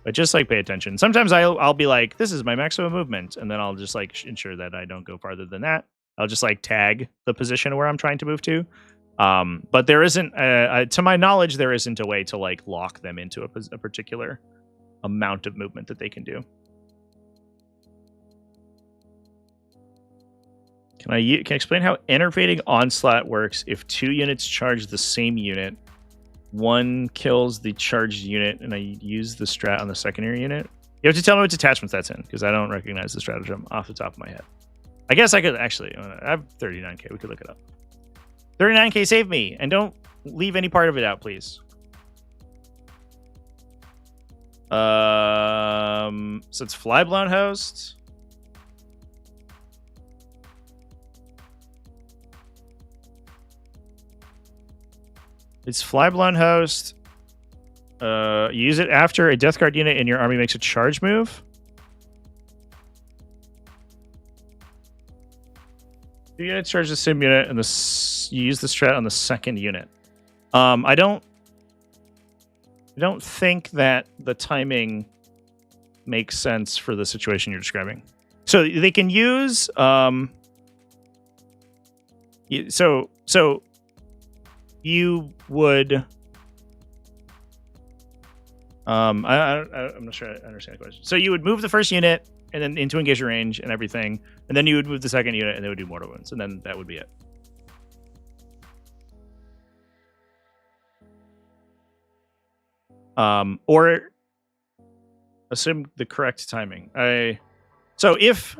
But just like pay attention. Sometimes I'll be like, this is my maximum movement, and then I'll just like ensure that I don't go farther than that. I'll just like tag the position where I'm trying to move to. But there isn't, to my knowledge, there isn't a way to like lock them into a particular amount of movement that they can do. Can I explain how enervating onslaught works if 2 units charge the same unit? One kills the charged unit, and I use the strat on the secondary unit. You have to tell me what attachments that's in, because I don't recognize the stratagem off the top of my head. I guess I could actually. I have 39k. We could look it up. 39k, save me, and don't leave any part of it out, please. So it's Flyblown Host. It's Flyblown Host. You use it after a Death Guard unit in your army makes a charge move. The unit charges the same unit, and you use the strat on the second unit. I don't think that the timing makes sense for the situation you're describing. So they can use so you would I'm not sure I understand the question. So you would move the first unit and then into engage range and everything, and then you would move the second unit and they would do mortal wounds, and then that would be it. Or assume the correct timing. So if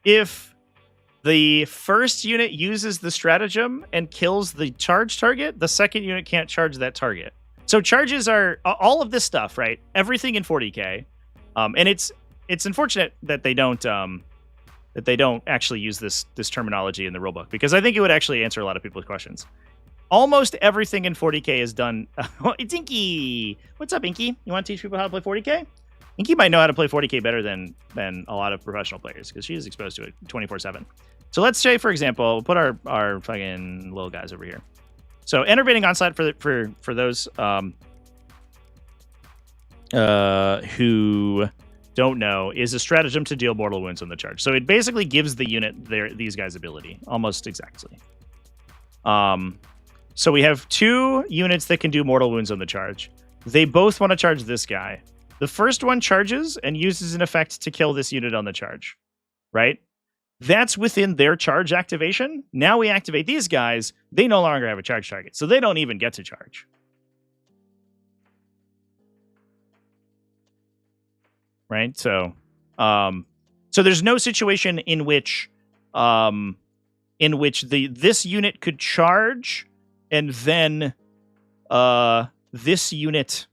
if the first unit uses the stratagem and kills the charge target, the second unit can't charge that target. So charges are all of this stuff, right? Everything in 40k, and it's unfortunate that they don't actually use this terminology in the rulebook, because I think it would actually answer a lot of people's questions. Almost everything in 40k is done. It's Inky. What's up, Inky? You want to teach people how to play 40k? Inky might know how to play 40k better than a lot of professional players, because she's exposed to it 24/7. So let's say, for example, we'll put our fucking little guys over here. So enervating onslaught for those who don't know is a stratagem to deal mortal wounds on the charge. So it basically gives the unit these guys' ability almost exactly. So we have 2 units that can do mortal wounds on the charge. They both want to charge this guy. The first one charges and uses an effect to kill this unit on the charge, right? That's within their charge activation. Now we activate these guys. They no longer have a charge target, so they don't even get to charge. Right? So there's no situation in which this unit could charge and then this unit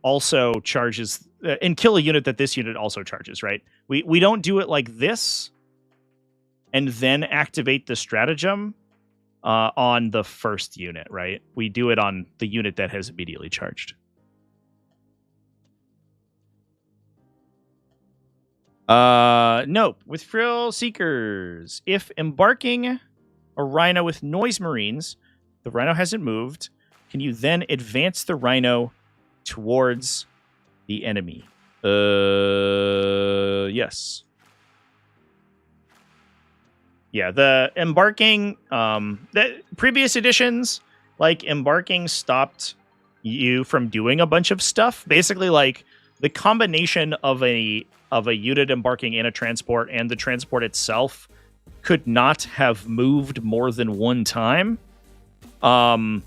also charges and kill a unit that this unit also charges, right? We don't do it like this and then activate the stratagem on the first unit, right? We do it on the unit that has immediately charged. Nope. With Frill Seekers, if embarking a rhino with noise marines, the rhino hasn't moved, can you then advance the rhino towards the enemy? Yes. Yeah, the embarking, the previous editions, like embarking stopped you from doing a bunch of stuff. Basically, like the combination of a unit embarking in a transport and the transport itself could not have moved more than one time. But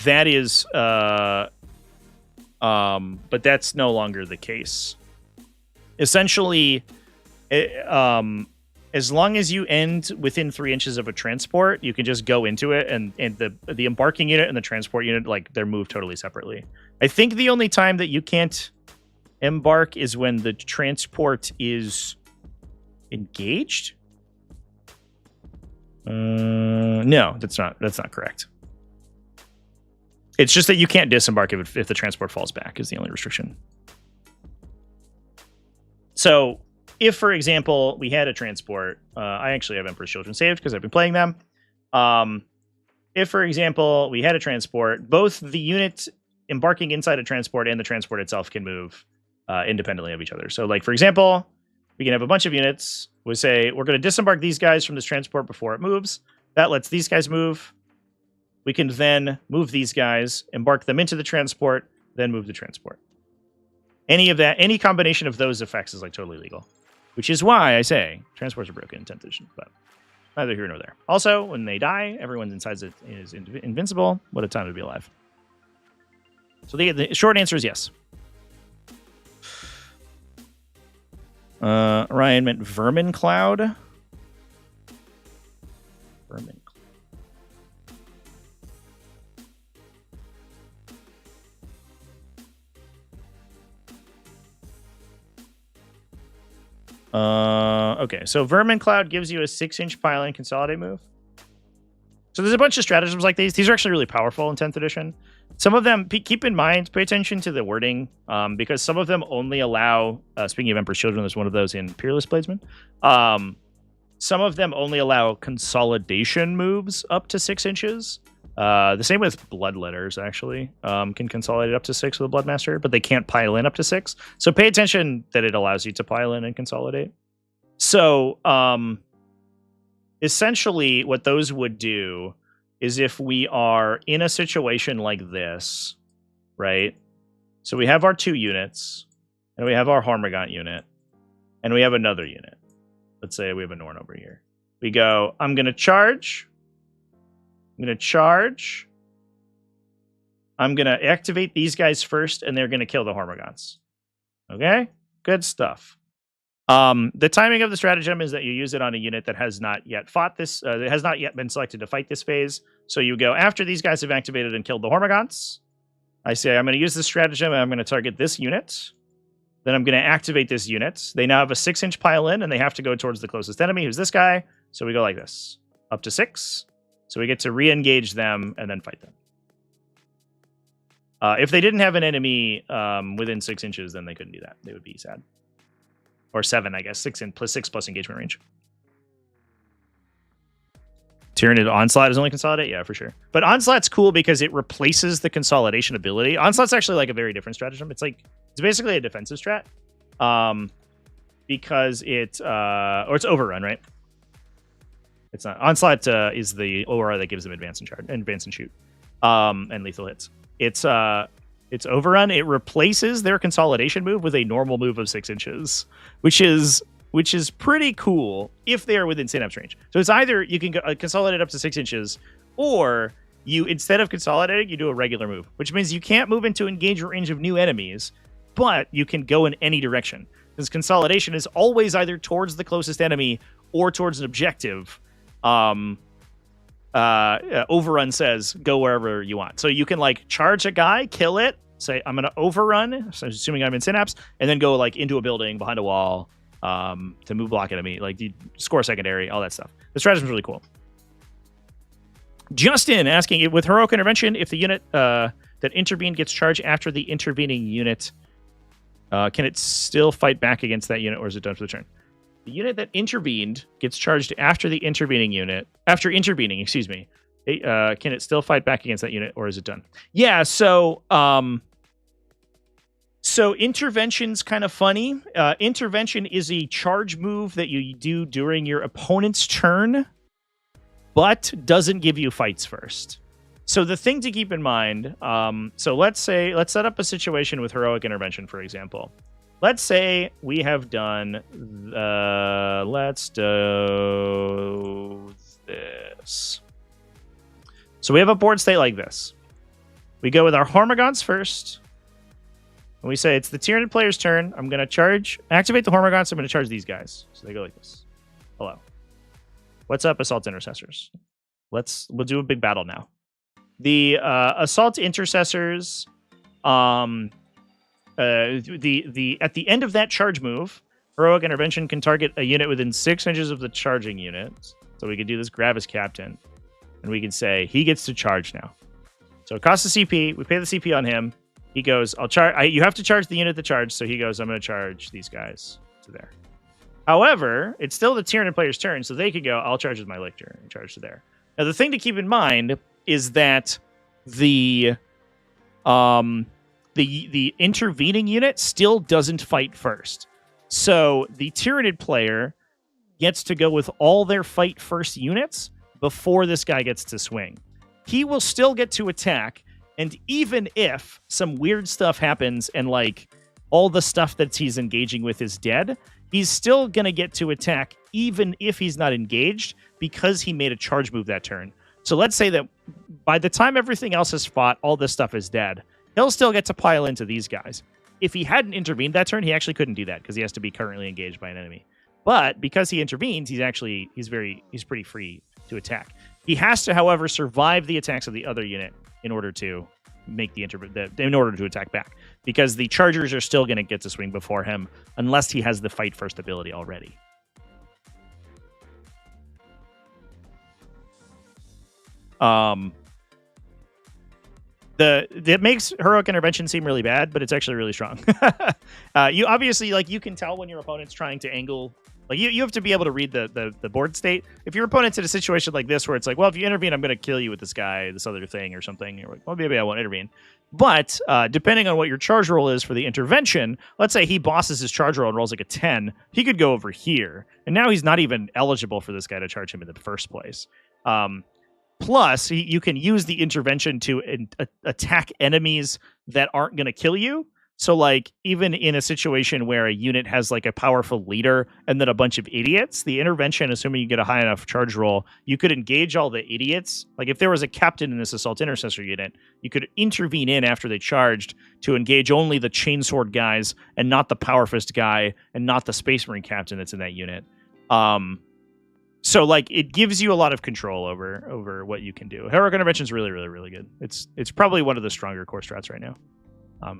that is but that's no longer the case. Essentially, as long as you end within 3 inches of a transport, you can just go into it, and the embarking unit and the transport unit, like, they're moved totally separately. I think the only time that you can't embark is when the transport is engaged. No, that's not correct. It's just that you can't disembark if the transport falls back is the only restriction. So if, for example, we had a transport, I actually have Emperor's Children saved because I've been playing them. If, for example, we had a transport, both the unit embarking inside a transport and the transport itself can move independently of each other. So, like, for example, we can have a bunch of units. We say, we're going to disembark these guys from this transport before it moves. That lets these guys move. We can then move these guys, embark them into the transport, then move the transport. Any combination of those effects is, like, totally legal. Which is why I say transports are broken in 10th edition, but neither here nor there. Also, when they die, everyone inside it is invincible. What a time to be alive. So the short answer is yes. Ryan meant Vermin Cloud. Vermin. Okay, so Vermin Cloud gives you a 6-inch pile-in consolidate move. So there's a bunch of stratagems like these. These are actually really powerful in 10th edition. Some of them, keep in mind, pay attention to the wording, because some of them only allow, speaking of Emperor's Children, there's one of those in Peerless Bladesman. Some of them only allow consolidation moves up to 6 inches. The same with Bloodletters, actually. Can consolidate up to 6 with a Bloodmaster, but they can't pile in up to 6. So pay attention that it allows you to pile in and consolidate. So essentially what those would do is if we are in a situation like this, right? So we have our 2 units, and we have our Hormigaunt unit, and we have another unit. Let's say we have a Norn over here. We go, I'm going to charge. I'm going to charge. I'm going to activate these guys first, and they're going to kill the Hormigaunts. Okay? Good stuff. The timing of the stratagem is that you use it on a unit that has not yet fought this, that has not yet been selected to fight this phase. So you go after these guys have activated and killed the Hormigaunts. I say, I'm going to use this stratagem, and I'm going to target this unit. Then I'm going to activate this unit. They now have a 6-inch pile in, and they have to go towards the closest enemy, who's this guy. So we go like this, up to 6. So we get to re-engage them and then fight them. If they didn't have an enemy within 6 inches, then they couldn't do that. They would be sad. Or 7, I guess. 6 plus engagement range. Tyranid Onslaught is only consolidate? Yeah, for sure. But Onslaught's cool because it replaces the consolidation ability. Onslaught's actually like a very different stratagem. It's basically a defensive strat. Because it's overrun, right? It's not. Onslaught is the OR that gives them advance and shoot. And lethal hits. It's overrun. It replaces their consolidation move with a normal move of 6 inches, which is pretty cool if they are within synapse range. So it's either you can consolidate up to 6 inches, or you, instead of consolidating, you do a regular move, which means you can't move into engagement range of new enemies, but you can go in any direction. Because consolidation is always either towards the closest enemy or towards an objective. Overrun says go wherever you want. So you can like charge a guy, kill it, say I'm gonna overrun, so assuming I'm in synapse, and then go like into a building behind a wall to move block enemy, like you score secondary, all that stuff. The stratagem is really cool. Justin asking, with heroic intervention, if the unit that intervened gets charged after the intervening unit, can it still fight back against that unit, or is it done for the turn? The unit that intervened gets charged after the intervening unit. After intervening, excuse me. Can it still fight back against that unit, or is it done? Yeah, so intervention's kind of funny. Intervention is a charge move that you do during your opponent's turn, but doesn't give you fights first. So the thing to keep in mind, so let's set up a situation with heroic intervention, for example. Let's say we have done, let's do this. So we have a board state like this. We go with our Hormigaunts first. And we say, it's the Tyranid player's turn. I'm going to activate the Hormigaunts. I'm going to charge these guys. So they go like this. Hello. What's up, Assault Intercessors? We'll do a big battle now. The Assault Intercessors, at the end of that charge move, Heroic Intervention can target a unit within 6 inches of the charging unit. So we can do this Gravis Captain, and we can say he gets to charge now. So it costs a CP. We pay the CP on him. He goes, I'll charge. You have to charge the unit that charged. So he goes, I'm going to charge these guys to there. However, it's still the Tyranid player's turn, so they could go, I'll charge with my Lictor and charge to there. Now, the thing to keep in mind is that the intervening unit still doesn't fight first. So the Tyranid player gets to go with all their fight first units before this guy gets to swing. He will still get to attack, and even if some weird stuff happens and like all the stuff that he's engaging with is dead, he's still going to get to attack even if he's not engaged because he made a charge move that turn. So let's say that by the time everything else is fought, all this stuff is dead. He'll still get to pile into these guys. If he hadn't intervened that turn, he actually couldn't do that because he has to be currently engaged by an enemy. But because he intervened, he's pretty free to attack. He has to, however, survive the attacks of the other unit in order to make in order to attack back, because the chargers are still going to get to swing before him unless he has the fight first ability already. That makes Heroic Intervention seem really bad, but it's actually really strong. You obviously, like, you can tell when your opponent's trying to angle. Like, you have to be able to read the board state. If your opponent's in a situation like this where it's like, well, if you intervene, I'm going to kill you with this guy, this other thing or something, you're like, well, maybe I won't intervene. But depending on what your charge roll is for the intervention, let's say he bosses his charge roll and rolls like a 10, he could go over here. And now he's not even eligible for this guy to charge him in the first place. Plus, you can use the intervention to attack enemies that aren't going to kill you. So, like, even in a situation where a unit has, like, a powerful leader and then a bunch of idiots, the intervention, assuming you get a high enough charge roll, you could engage all the idiots. Like, if there was a captain in this Assault Intercessor unit, you could intervene in after they charged to engage only the Chainsword guys and not the Power Fist guy and not the Space Marine captain that's in that unit. So, like, it gives you a lot of control over what you can do. Heroic Intervention is really, really, really good. It's probably one of the stronger core strats right now.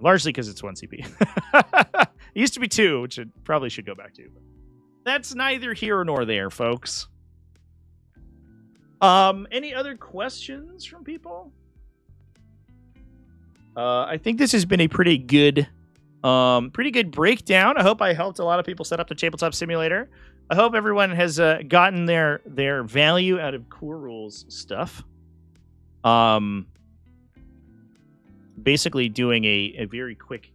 Largely because it's 1 CP. It used to be 2, which it probably should go back to. But that's neither here nor there, folks. Any other questions from people? I think this has been a pretty good breakdown. I hope I helped a lot of people set up the tabletop simulator. I hope everyone has gotten their value out of Core Rules stuff. Basically doing a very quick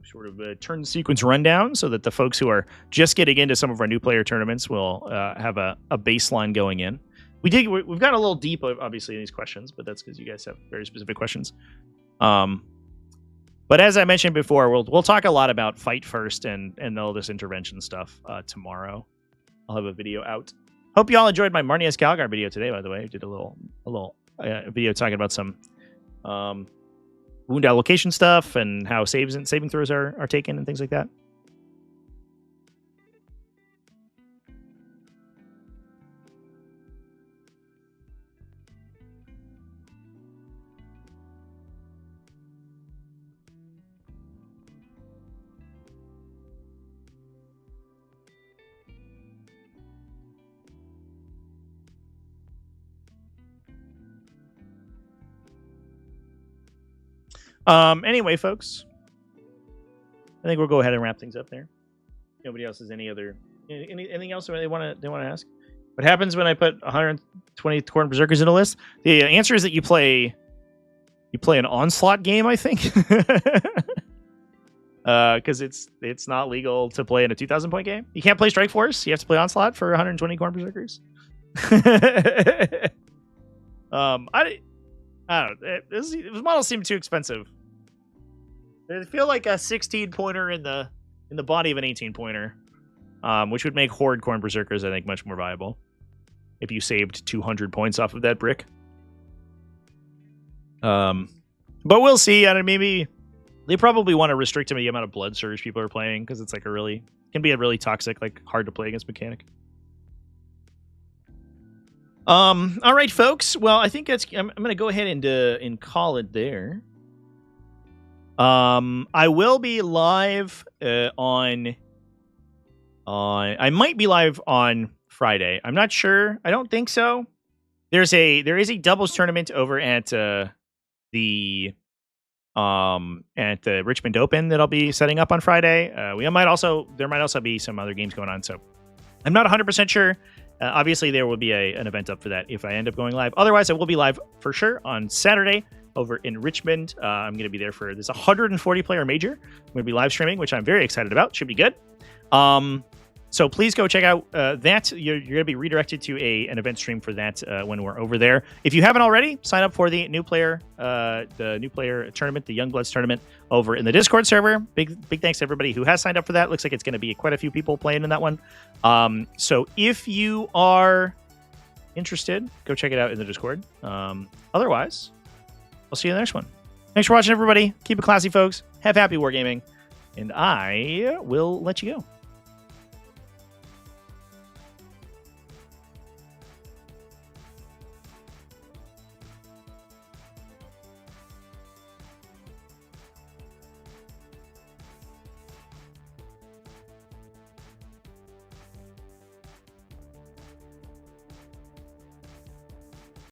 sort of a turn sequence rundown so that the folks who are just getting into some of our new player tournaments will have a baseline going in. We've got a little deep, obviously, in these questions, but that's because you guys have very specific questions. But as I mentioned before, we'll talk a lot about fight first and all this intervention stuff tomorrow. I'll have a video out. Hope you all enjoyed my Marnius Calgar video today, by the way. I did a little video talking about some wound allocation stuff and how saving throws are taken and things like that. Anyway, folks, I think we'll go ahead and wrap things up there. Nobody else has anything else they want to ask? What happens when I put 120 Khorne Berserkers in a list? The answer is that you play an Onslaught game, I think, because it's not legal to play in a 2,000 point game. You can't play Strike Force. You have to play Onslaught for 120 Khorne Berserkers. I don't know. This model seemed too expensive. They feel like a 16 pointer in the body of an 18 pointer, which would make Horde Khorne Berserkers, I think, much more viable if you saved 200 points off of that brick. But we'll see. I don't know, maybe they probably want to restrict the amount of Blood Surge people are playing because it's like can be a really toxic, like hard to play against mechanic. All right, folks. Well, I think that's. I'm going to go ahead and call it there. I will be live on. I might be live on Friday. I'm not sure. I don't think so. There is a doubles tournament over at the Richmond Open that I'll be setting up on Friday. There might also be some other games going on, so I'm not 100% sure. Obviously, there will be an event up for that if I end up going live. Otherwise, I will be live for sure on Saturday over in Richmond. I'm going to be there for this 140 player major. I'm going to be live streaming, which I'm very excited about. Should be good. So please go check out that. You're going to be redirected to an event stream for that when we're over there. If you haven't already, sign up for the new player tournament, the Youngbloods tournament over in the Discord server. Big thanks to everybody who has signed up for that. Looks like it's going to be quite a few people playing in that one. So if you are interested, go check it out in the Discord. Otherwise, I'll see you in the next one. Thanks for watching, everybody. Keep it classy, folks. Have happy wargaming, and I will let you go.